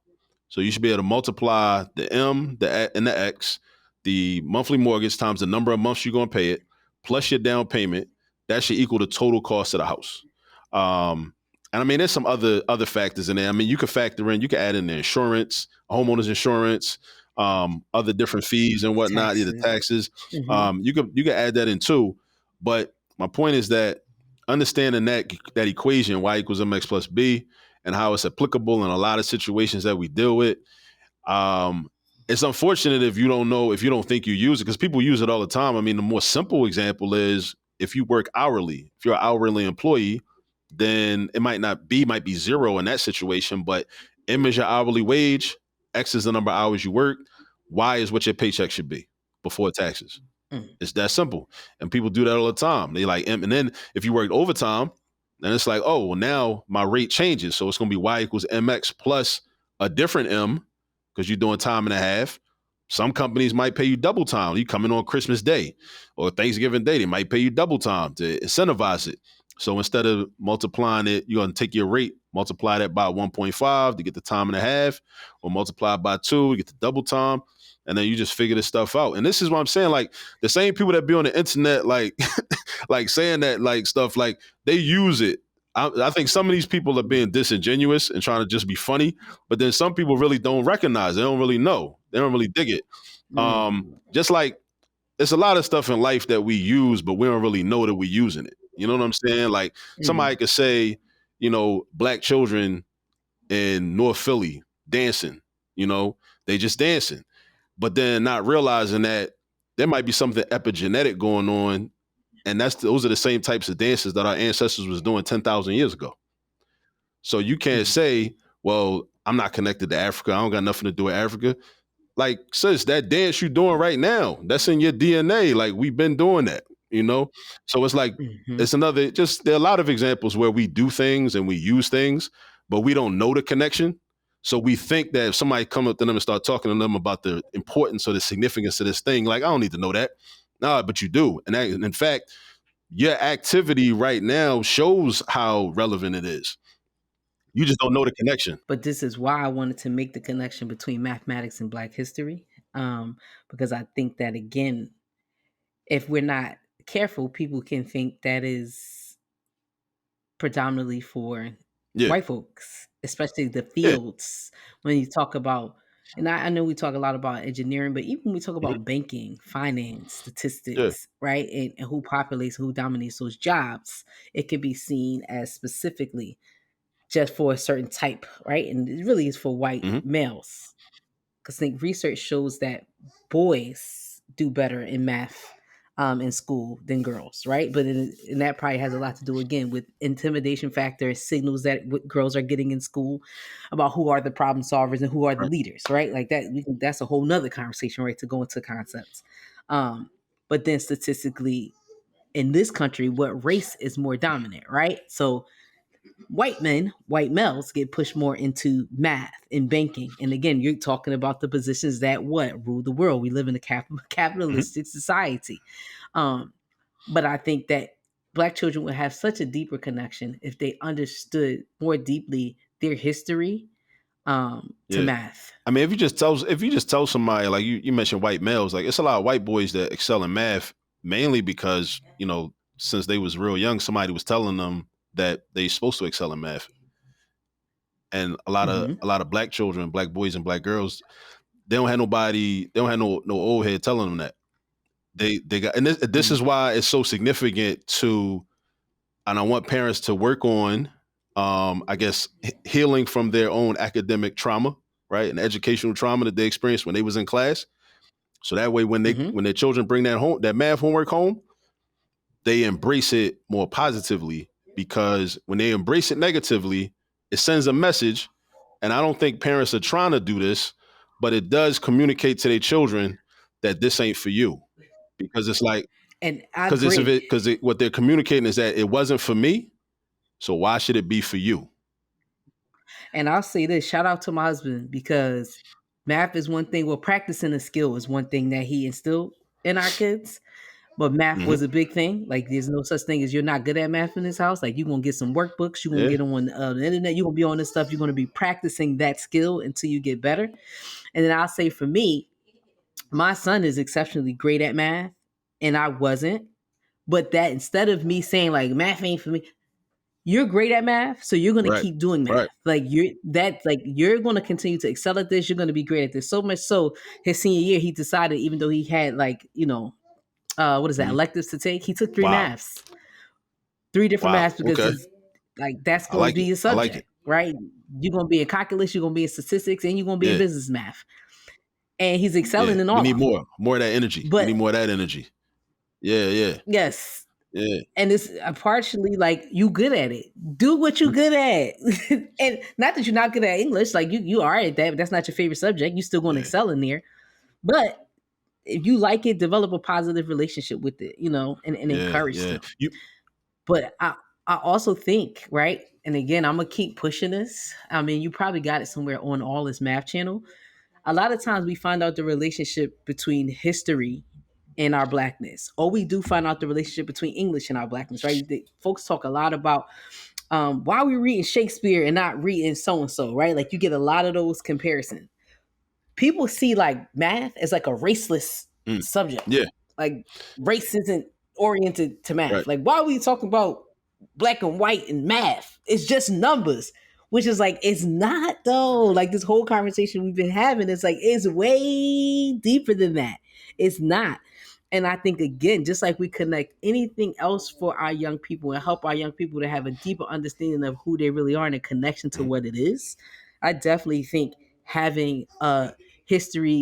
So you should be able to multiply the M, and the X, the monthly mortgage times the number of months you're going to pay it, plus your down payment. That should equal the total cost of the house. And I mean, there's some other factors in there. I mean, you can add in the insurance, homeowners insurance, other different fees and whatnot, either Taxes. taxes. Mm-hmm. You can add that in too. But my point is that understanding that equation, y equals mx plus b, and how it's applicable in a lot of situations that we deal with. Um, it's unfortunate if you don't know, if you don't think you use it, because people use it all the time. I mean, the more simple example is if you work hourly, if you're an hourly employee, then it might be zero in that situation, but M is your hourly wage, X is the number of hours you work, Y is what your paycheck should be before taxes. Mm. It's that simple. And people do that all the time. They like M, and then if you work overtime, then it's like, oh, well, now my rate changes. So it's going to be Y equals MX plus a different M, because you're doing time and a half, Some companies might pay you double time. You come in on Christmas Day or Thanksgiving Day, they might pay you double time to incentivize it. So instead of multiplying it, you're going to take your rate, multiply that by 1.5 to get the time and a half, or multiply it by 2 to get the double time. And then you just figure this stuff out. And this is what I'm saying. Like the same people that be on the internet, like, like saying that, like stuff, like they use it. I think some of these people are being disingenuous and trying to just be funny, but then some people really don't recognize. They don't really know. They don't really dig it. Just like there's a lot of stuff in life that we use, but we don't really know that we're using it. You know what I'm saying? Like somebody could say, black children in North Philly dancing, they just dancing, but then not realizing that there might be something epigenetic going on. And those are the same types of dances that our ancestors was doing 10,000 years ago. So you can't say, well, I'm not connected to Africa. I don't got nothing to do with Africa. Like, sis, that dance you're doing right now, that's in your DNA. Like, we've been doing that, So it's like, it's there are a lot of examples where we do things and we use things, but we don't know the connection. So we think that if somebody come up to them and start talking to them about the importance or the significance of this thing, like, I don't need to know that. Nah, but you do. And in fact, your activity right now shows how relevant it is. You just don't know the connection. But this is why I wanted to make the connection between mathematics and Black history, because I think that, again, if we're not careful, people can think that is predominantly for Yeah. white folks, especially the Yeah. fields. When you talk about, and I know we talk a lot about engineering, but even when we talk Mhm. about banking, finance, Yeah. statistics, right, and who populates, who dominates those jobs, it can be seen as specifically just for a certain type, right? And it really is for white hmm males. Because I think research shows that boys do better in math in school than girls, right? And that probably has a lot to do, again, with intimidation factor, signals that girls are getting in school about who are the problem solvers and who are the Right. leaders, right? Like that, that's a whole nother conversation, right? To go into concepts. But then statistically, in this country, what race is more dominant, right? So white males get pushed more into math and banking. And again, you're talking about the positions that what rule the world. We live in a hmm capitalistic society. Um, but I think that Black children would have such a deeper connection if they understood more deeply their history to Yeah. math. I mean, if you just tell somebody, like you mentioned white males, like it's a lot of white boys that excel in math, mainly because, since they was real young, somebody was telling them that they supposed to excel in math. And a lot of Hmm. a lot of black children, black boys and black girls, they don't have nobody, they don't have no old head telling them that. They got, and this is why it's so significant to, and I want parents to work on, I guess, healing from their own academic trauma, right, and educational trauma that they experienced when they was in class. So that way, Hmm. when their children bring that math homework home, they embrace it more positively, because when they embrace it negatively, it sends a message. And I don't think parents are trying to do this, but it does communicate to their children that this ain't for you, because it's like, And I because it's of agree. it because what they're communicating is that it wasn't for me, so why should it be for you? And I'll say this, shout out to my husband, because math is one thing. Well, practicing a skill is one thing that he instilled in our kids. But math hmm was a big thing. Like, there's no such thing as you're not good at math in this house. Like, you're gonna get some workbooks. You're gonna Yeah. get on the internet. You're gonna be on this stuff. You're gonna be practicing that skill until you get better. And then I'll say, for me, my son is exceptionally great at math, and I wasn't. But that, instead of me saying like math ain't for me, you're great at math, so you're gonna Right. keep doing math. Right. You're gonna continue to excel at this. You're gonna be great at this. So much so, his senior year, he decided, even though he had what is that, hmm electives to take, he took Wow. three different Wow. maths, because Okay. he's like, that's I going to like be it. your I like it. subject, right? You're going to be in calculus, you're going to be in statistics, and you're going to be in Yeah. business math. And he's excelling Yeah. in We all need of them. more of that energy. We But need more of that energy. Yeah. Yeah. yes, Yeah. and it's partially like, you good at it. Do what you Mhm. good at. And not that you're not good at English, like you are at that, but that's not your favorite subject. You're still going to Yeah. excel in there. But if you like it, develop a positive relationship with it, and Yeah. encourage Yeah. them. You. But I also think, right? And again, I'm gonna keep pushing this. I mean, you probably got it somewhere on all this math channel. A lot of times we find out the relationship between history and our blackness, or we do find out the relationship between English and our blackness, right? Folks talk a lot about why are we reading Shakespeare and not reading so and so, right? Like you get a lot of those comparisons. People see like math as like a raceless Mm. subject. Yeah. Like race isn't oriented to math. Right. Like why are we talking about black and white and math? It's just numbers, which is like it's not though. Like this whole conversation we've been having is like it's way deeper than that. It's not. And I think again, just like we connect anything else for our young people and help our young people to have a deeper understanding of who they really are and a connection to what it is, I definitely think having a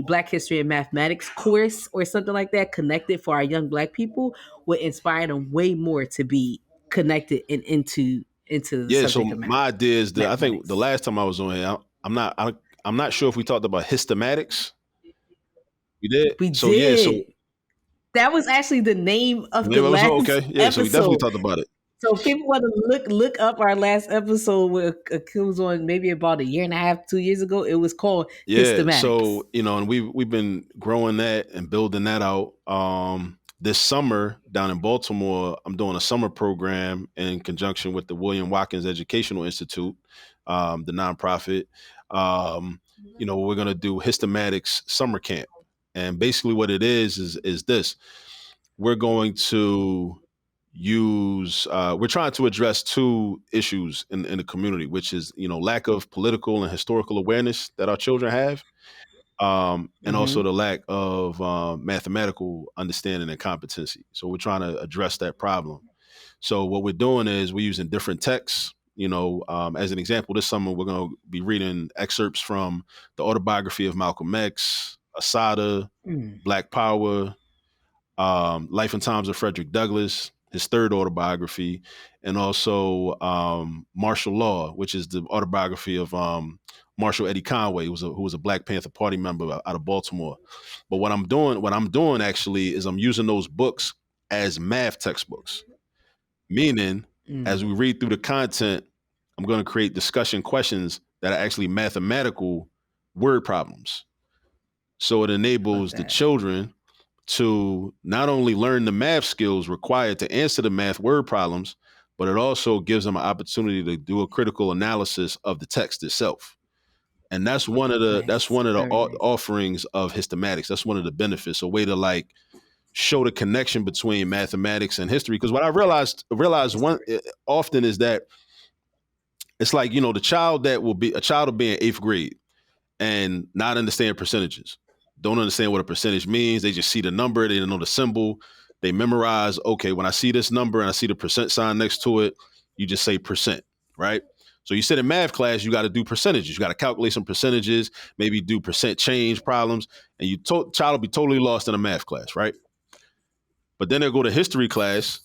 black history and mathematics course or something like that connected for our young black people would inspire them way more to be connected and into the Yeah. So subject of my idea is that I think the mathematics. last time I was on here, I'm not sure if we talked about Histematics. We did. We So yeah. So did. That was actually the name of the maybe I was last okay. Yeah. So we definitely episode. talked about it. So if people want to look up our last episode where Akil was on maybe about a year and a half, 2 years ago. It was called Yeah. Histematics. So and we've been growing that and building that out. This summer down in Baltimore, I'm doing a summer program in conjunction with the William Watkins Educational Institute, the nonprofit. We're going to do Histematics summer camp, and basically what it is this: we're going to we're trying to address two issues in the community, which is lack of political and historical awareness that our children have, and also Mm-hmm. the lack of mathematical understanding and competency. So we're trying to address that problem. So what we're doing is we're using different texts. As an example, this summer we're going to be reading excerpts from the autobiography of Malcolm X, Asada, Mm. Black Power, Life and Times of Frederick Douglass, his third autobiography, and also Martial Law, which is the autobiography of Marshall Eddie Conway, who was a Black Panther Party member out of Baltimore. But what I'm doing actually is I'm using those books as math textbooks, meaning as we Mm. read through the content, I'm going to create discussion questions that are actually mathematical word problems. So it Love enables the that. children to not only learn the math skills required to answer the math word problems, but it also gives them an opportunity to do a critical analysis of the text itself. And that's Nice. one of the Very nice. offerings of Histmatics. That's one of the benefits, a way to like show the connection between mathematics and history. Because what I realized one History. often is that it's like the child that will be a child will be in eighth grade and not understand percentages. Don't understand what a percentage means. They just see the number, they don't know the symbol. They memorize, okay, when I see this number and I see the percent sign next to it, you just say percent, right? So you said in math class, you got to do percentages. You got to calculate some percentages, maybe do percent change problems, and child will be totally lost in a math class, right? But then they'll go to history class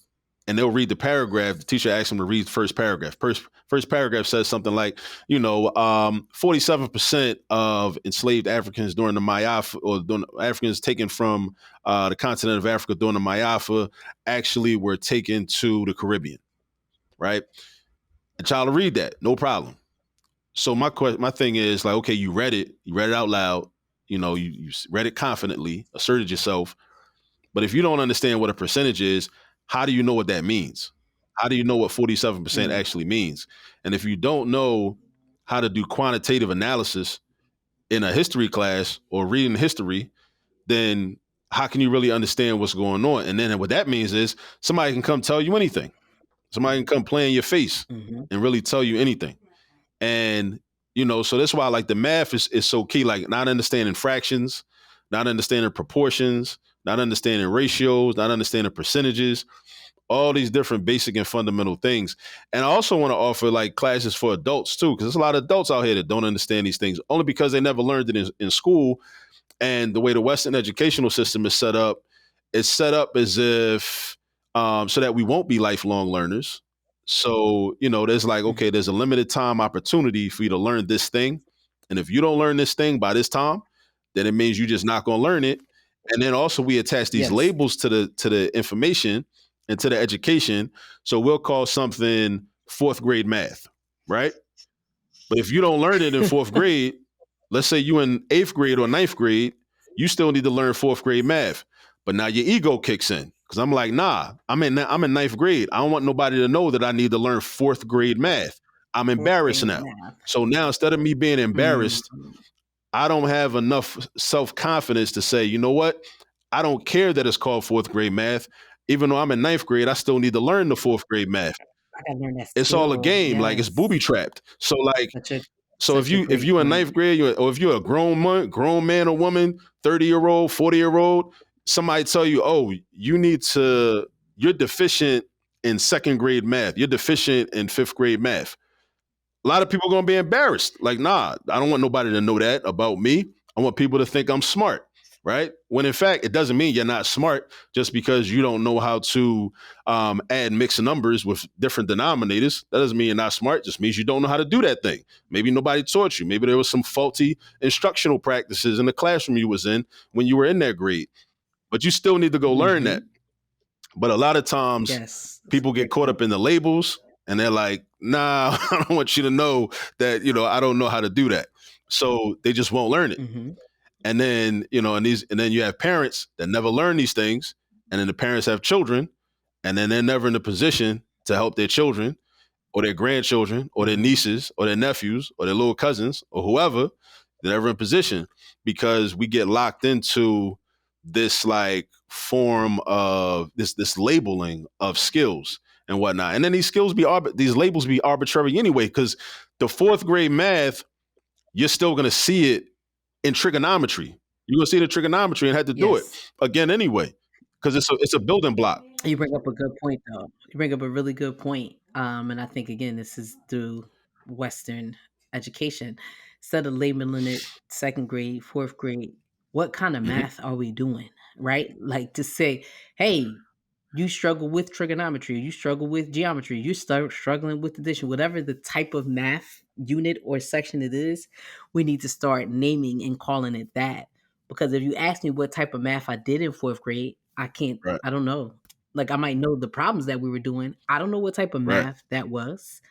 and they'll read the paragraph. The teacher asks them to read the first paragraph. First paragraph says something like, 47% of enslaved Africans during the Mayafa, or during, Africans taken from the continent of Africa during the Mayafa, actually were taken to the Caribbean, right? The child will read that, no problem. So my thing is like, okay, you read it out loud, you read it confidently, asserted yourself. But if you don't understand what a percentage is, how do you know what that means? How do you know what 47% Mm. actually means? And if you don't know how to do quantitative analysis in a history class or reading history, then how can you really understand what's going on? And then what that means is somebody can come tell you anything. Somebody can come play in your face Mm-hmm. and really tell you anything. And so that's why like the math is so key, like not understanding fractions, not understanding proportions, not understanding ratios, not understanding percentages, all these different basic and fundamental things. And I also want to offer like classes for adults too, because there's a lot of adults out here that don't understand these things only because they never learned it in school. And the way the Western educational system is set up, it's set up as if so that we won't be lifelong learners. So, there's like, okay, there's a limited time opportunity for you to learn this thing. And if you don't learn this thing by this time, then it means you're just not going to learn it. And then also we attach these Yes. labels to the information and to the education. So we'll call something fourth grade math, right? But if you don't learn it in fourth grade, Let's say you in 8th grade or ninth grade, you still need to learn 4th grade math. But now your ego kicks in. Because I'm like, nah, I'm in ninth grade. I don't want nobody to know that I need to learn 4th grade math. I'm Fourth embarrassed grade now. math. So now instead of me being Mm, embarrassed, I don't have enough self-confidence to say, you know what? I don't care that it's called 4th grade math. Even though I'm in ninth grade, I still need to learn the 4th grade math. I gotta learn that It's all a skill. game. Like it's booby Yes. trapped. So like Such a so if such a you great in point. ninth grade, or if you're a grown man or woman, 30-year-old, 40-year-old, somebody tell you, oh, you're deficient in 2nd grade math. You're deficient in 5th grade math. A lot of people are gonna be embarrassed. Like, nah, I don't want nobody to know that about me. I want people to think I'm smart, right? When in fact, it doesn't mean you're not smart just because you don't know how to add mixed numbers with different denominators. That doesn't mean you're not smart. It just means you don't know how to do that thing. Maybe nobody taught you. Maybe there was some faulty instructional practices in the classroom you was in when you were in that grade. But you still need to go learn that. Mm-hmm. But a lot of times Yes. That's a people get great caught point. up in the labels and they're like, nah, I don't want you to know that, I don't know how to do that. So they just won't learn it. Mm-hmm. And then, and then you have parents that never learn these things. And then the parents have children and then they're never in a position to help their children or their grandchildren or their Mm-hmm. nieces or their nephews or their little cousins or whoever. They're never in position because we get locked into this like form of this labeling of skills and whatnot. And then these labels be arbitrary anyway, because the 4th grade math, you're still gonna see it in trigonometry. You're gonna see it in trigonometry and had to do it Yes. again anyway. Because it's a building block. You bring up a good point, though. You bring up a really good point. And I think again, this is through Western education. Instead of labeling it 2nd grade, 4th grade, what kind of Mhm. math are we doing? Right? Like to say, hey, you struggle with trigonometry, you struggle with geometry, you start struggling with addition, whatever the type of math unit or section it is, we need to start naming and calling it that. Because if you ask me what type of math I did in 4th grade, Right, I don't know. Like I might know the problems that we were doing. I don't know what type of right. math that was.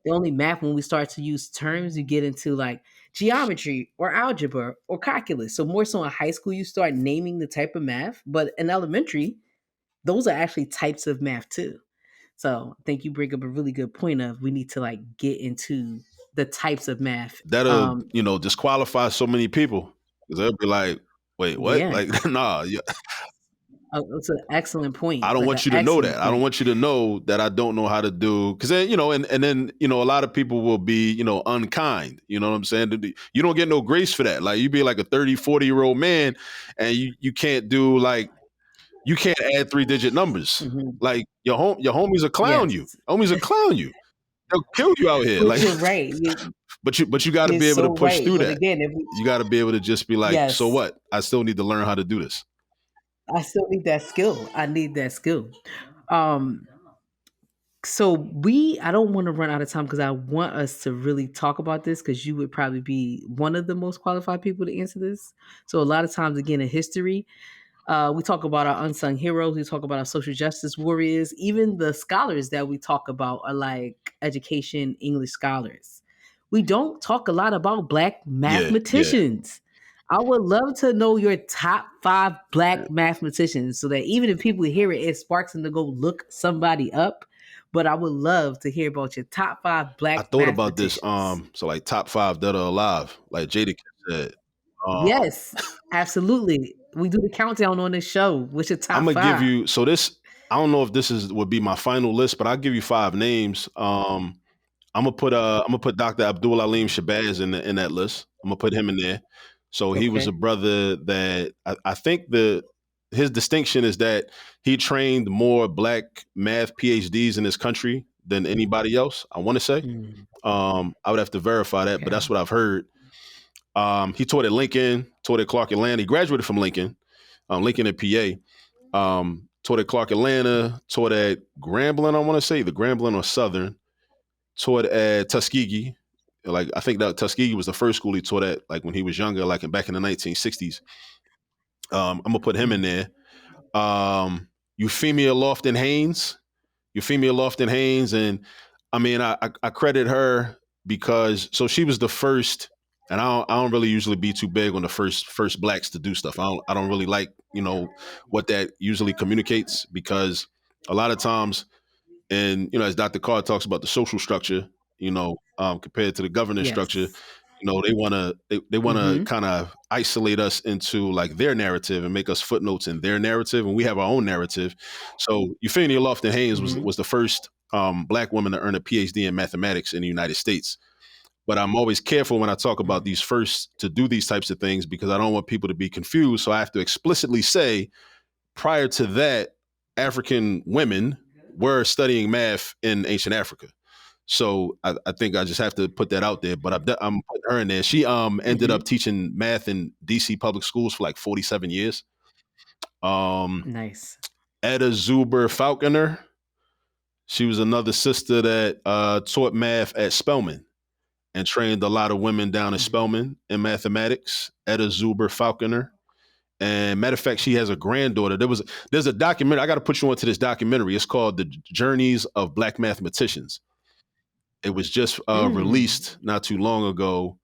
The only math when we start to use terms, you get into like geometry or algebra or calculus. So more so in high school, you start naming the type of math, but in elementary, those are actually types of math too. So I think you bring up a really good point of we need to like get into the types of math. That'll, disqualify so many people. Because they'll be like, wait, what? Yeah, Like, nah, it's an excellent I point. don't Like an want you to know excellent that. I don't point. want you to know that I don't know how to do because then, and then, a lot of people will be, unkind. You know what I'm saying? You don't get no grace for that. Like you be like a 30, 40-year-old man and you can't do like you can't add 3-digit numbers. Mhm. Like your homies will clown you. Yes, Homies will clown you. They'll kill you out here. but Like you're right. but you gotta You're be able to so push right. through But that. again, if we, You gotta be able to just be like, so yes, what? I still need to learn how to do this. I still need that skill. I need that skill. Um, so I don't want to run out of time because I want us to really talk about this because you would probably be one of the most qualified people to answer this. So a lot of times, again, in history, we talk about our unsung heroes. We talk about our social justice warriors. Even the scholars that we talk about are like education English scholars. We don't talk a lot about Black Yeah, yeah. mathematicians. I would love to know your top 5 Black mathematicians so that even if people hear it, it sparks them to go look somebody up. But I would love to hear about your top 5 I Black thought about this. mathematicians. So like top 5 that are alive, like Jada said. Um, Yes, absolutely. We do the countdown on this show. What's your I'm top gonna give 5? you. So this, I don't know if this would be my final list, but I'll give you 5 names. I'm gonna put Dr. Abdul Alim Shabazz in that list. I'm gonna put him in there. So he was a Okay. brother that I think his distinction is that he trained more Black math PhDs in this country than anybody else. I want to say. Mm, I would have to verify that, but okay. that's what I've heard. He taught at Lincoln, taught at Clark Atlanta. He graduated from Lincoln, Lincoln at PA. Taught at Clark Atlanta, taught at Grambling, I want to say, the Grambling or Southern, taught at Tuskegee. Like I think that Tuskegee was the first school he taught at, like when he was younger, like back in the 1960s. I'm gonna put him in Mm, there. Euphemia Lofton Haynes, and I mean I credit her because so she was the first. And I don't really usually be too big on the first blacks to do stuff. I don't really like, you know, what that usually communicates, because a lot of times, and you know, as Dr. Carr talks about the social structure, you know, compared to the governance structure, Yes. you know, they want to Mm-hmm. kind of isolate us into like their narrative and make us footnotes in their narrative, and we have our own narrative. So Euphemia Lofton Haynes Mm-hmm. was the first black woman to earn a PhD in mathematics in the United States. But I'm always careful when I talk about Mm-hmm. these first to do these types of things, because I don't want people to be confused. So I have to explicitly say, prior to that, African women were studying math in ancient Africa. So I think I just have to put that out there. But I'm putting her in there. She ended Mm-hmm. up teaching math in DC public schools for like 47 years. Um, Nice. Etta Zuber Falconer. She was another sister that taught math at Spelman and trained a lot of women down at Mm-hmm. Spelman in mathematics. Etta Zuber Falconer. And matter of fact, she has a granddaughter. There's a documentary. I got to put you onto this documentary. It's called The Journeys of Black Mathematicians. It was just Mm. released not too long ago,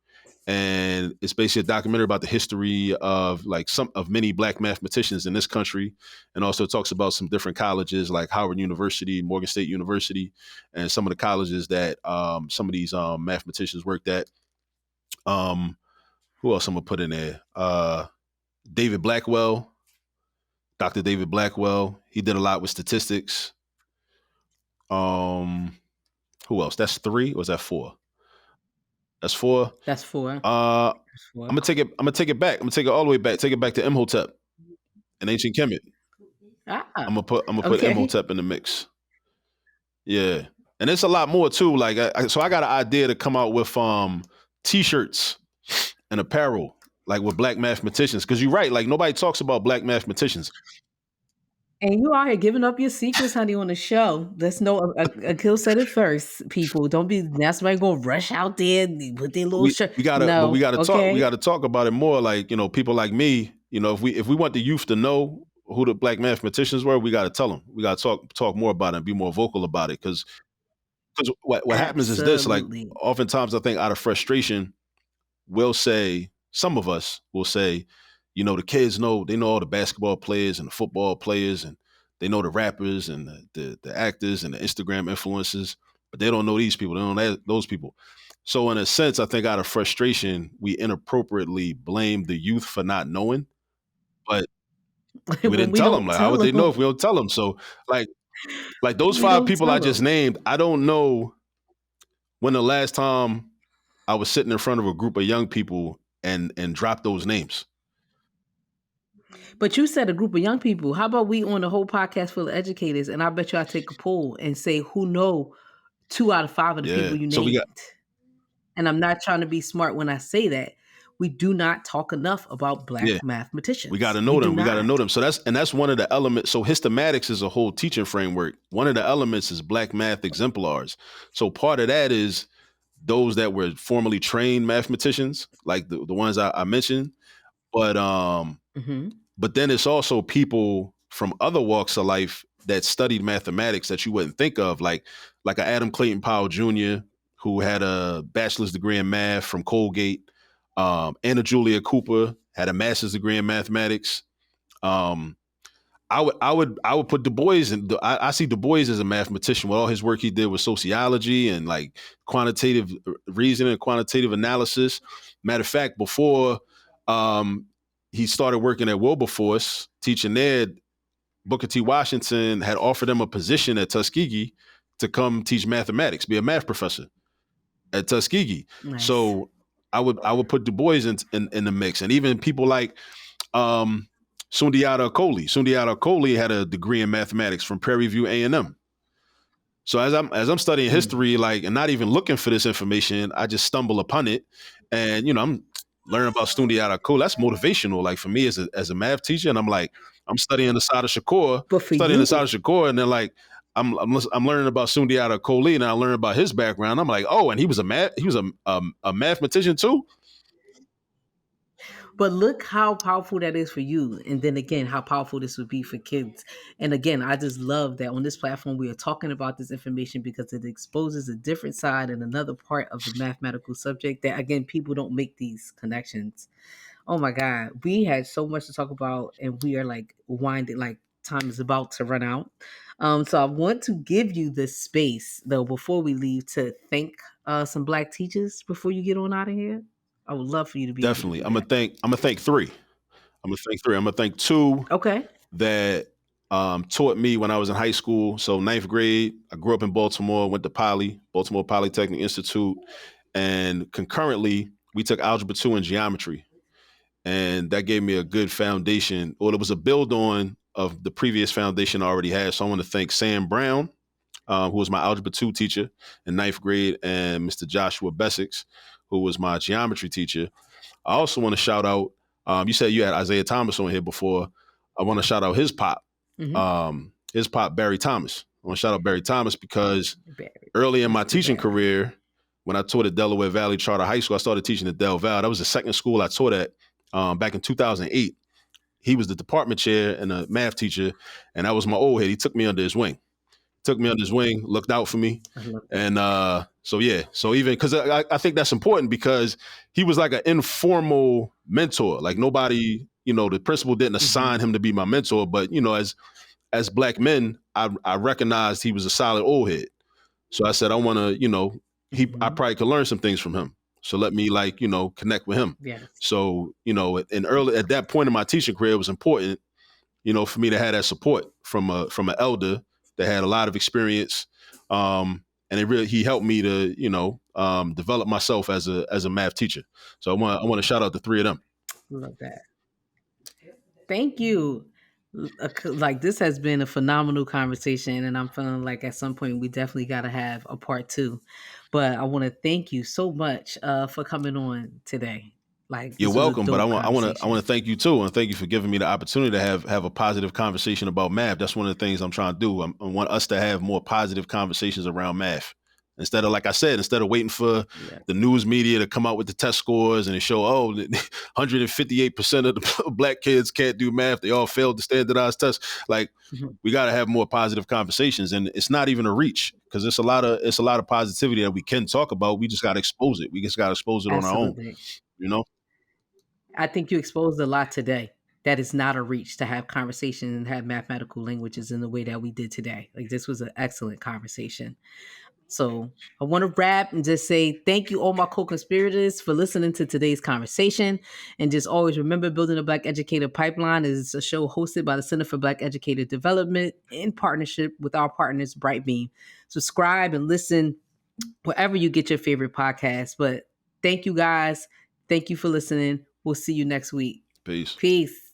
and it's basically a documentary about the history of like some of many black mathematicians in this country, and also talks about some different colleges like Howard University, Morgan State University, and some of the colleges that some of these mathematicians worked at. Um, who else I'm gonna put in there? David Blackwell, Dr. David Blackwell. He did a lot with statistics. Um, who else? That's three. Or was that four? That's four. That's four. Uh, That's four. I'm gonna take it. I'm gonna take it back. I'm gonna take it all the way back. Take it back to Imhotep and ancient Kemet. Ah. I'm gonna put Okay. Imhotep in the mix. Yeah, and it's a lot more too. Like, so I got an idea to come out with t-shirts and apparel, like with black mathematicians. Because you're right. Like nobody talks about black mathematicians. And you out here giving up your secrets, honey, on the show. Let's know. Akil said it first. People, don't be. That's somebody gonna rush out there and put their little shirt. We No, gotta talk. We okay. gotta talk about it more. Like, you know, people like me. You know, if we want the youth to know who the black mathematicians were, we gotta tell them. We gotta talk more about it and be more vocal about it. Because what happens is this. Like, Absolutely. oftentimes I think out of frustration, we'll say, some of us will say, you know, the kids know, they know all the basketball players and the football players, and they know the rappers and the actors and the Instagram influencers, but they don't know these people. They don't know those people. So in a sense, I think out of frustration, we inappropriately blame the youth for not knowing, but we When didn't we tell them. don't Like, how tell would they know if them, we don't tell them? So like, those we five don't people I tell just them. named, I don't know when the last time I was sitting in front of a group of young people and dropped those names. But you said a group of young people. How about we on the whole podcast full of educators? And I bet you I take a poll and say who know 2 out of 5 of the people Yeah. you So named. And I'm not trying to be smart when I say that. We do not talk enough about yeah, black we got mathematicians. to We know do them. We got to not. know them. So that's one of the elements. So Histematics is a whole teaching framework. One of the elements is black math exemplars. So part of that is those that were formerly trained mathematicians, like the ones I mentioned. But Hmm. but then it's also people from other walks of life that studied mathematics that you wouldn't think of, like a Adam Clayton Powell Jr., who had a bachelor's degree in math from Colgate. Anna Julia Cooper had a master's degree in mathematics. Um, I would put Du Bois in. I see Du Bois as a mathematician with all his work he did with sociology and like quantitative reasoning and quantitative analysis. Matter of fact, before um, he started working at Wilberforce, teaching there, Booker T. Washington had offered him a position at Tuskegee to come teach mathematics, be a math professor at Tuskegee. Nice. So I would put Du Bois in the mix, and even people like um, Sundiata Acoli. Sundiata Acoli had a degree in mathematics from Prairie View A&M. So as I'm studying Mm. history, like, and not even looking for this information, I just stumble upon it, and you know, I'm learning about Sundiata Acoli. That's motivational, like for me as a math teacher, and I'm like, I'm studying the Sada Shakur, But for studying the you, Sada Shakur, and then like. I'm learning about Sundiata Acoli, and I learn about his background. I'm like, oh, and he was a mathematician too. But look how powerful that is for you. And then again, how powerful this would be for kids. And again, I just love that on this platform, we are talking about this information because it exposes a different side and another part of the mathematical subject that, again, people don't make these connections. Oh my God. We had so much to talk about, and we are like winding, like time is about to run out. So I want to give you the space, though, before we leave, to thank some Black teachers before you get on out of here. I would love for you to be able to Definitely. do I'm gonna that. thank. I'm gonna thank three. I'm gonna thank two Okay. that taught me when I was in high school. So ninth grade, I grew up in Baltimore, went to Baltimore Polytechnic Institute, and concurrently we took Algebra 2 and Geometry. And that gave me a good foundation. Well, it was a build on of the previous foundation I already had. So I want to thank Sam Brown, who was my Algebra 2 teacher in ninth grade, and Mr. Joshua Bessix, who was my geometry teacher. I also want to shout out, you said you had Isaiah Thomas on here before. I want to shout out Mm-hmm. his pop, Barry Thomas. I want to shout out Barry Thomas because Barry. early in my Mr. teaching Barry. career, when I taught at Delaware Valley Charter High School, I started teaching at Del Val. That was the second school I taught at back in 2008. He was the department chair and a math teacher, and that was my old head. He took me under his wing. Looked out for me. I love that. And so, yeah. So even because I think that's important because he was like an informal mentor. Like nobody, the principal didn't Mm-hmm. assign him to be my mentor. But, as Black men, I recognized he was a solid old head. So I said, I want to, I Mm-hmm. probably could learn some things from him. So let me connect with him. Yes. So, and early at that point in my teaching career, it was important, for me to have that support from an elder that had a lot of experience. And he helped me to, develop myself as a math teacher. So I want to shout out the three of them. Love that. Thank you. Like this has been a phenomenal conversation, and I'm feeling like at some point we definitely got to have a part two. But I want to thank you so much for coming on today. Like You're this was a welcome, but dope I want conversation. to thank you too, and thank you for giving me the opportunity to have a positive conversation about math. That's one of the things I'm trying to do. I want us to have more positive conversations around math instead of, like I said, instead of waiting for the Yes. news media to come out with the test scores and show 158% of the Black kids can't do math. They all failed the standardized test. Like Mhm. we got to have more positive conversations, and it's not even a reach because it's a lot of positivity that we can talk about. We just got to expose it. We just got to expose it on our own. Absolutely. You know. I think you exposed a lot today. That is not a reach to have conversation and have mathematical languages in the way that we did today. Like this was an excellent conversation. So I want to wrap and just say thank you, all my co-conspirators, for listening to today's conversation. And just always remember, Building a Black Educator Pipeline is a show hosted by the Center for Black Educator Development in partnership with our partners, Brightbeam. Subscribe and listen wherever you get your favorite podcast. But thank you guys. Thank you for listening. We'll see you next week. Peace. Peace.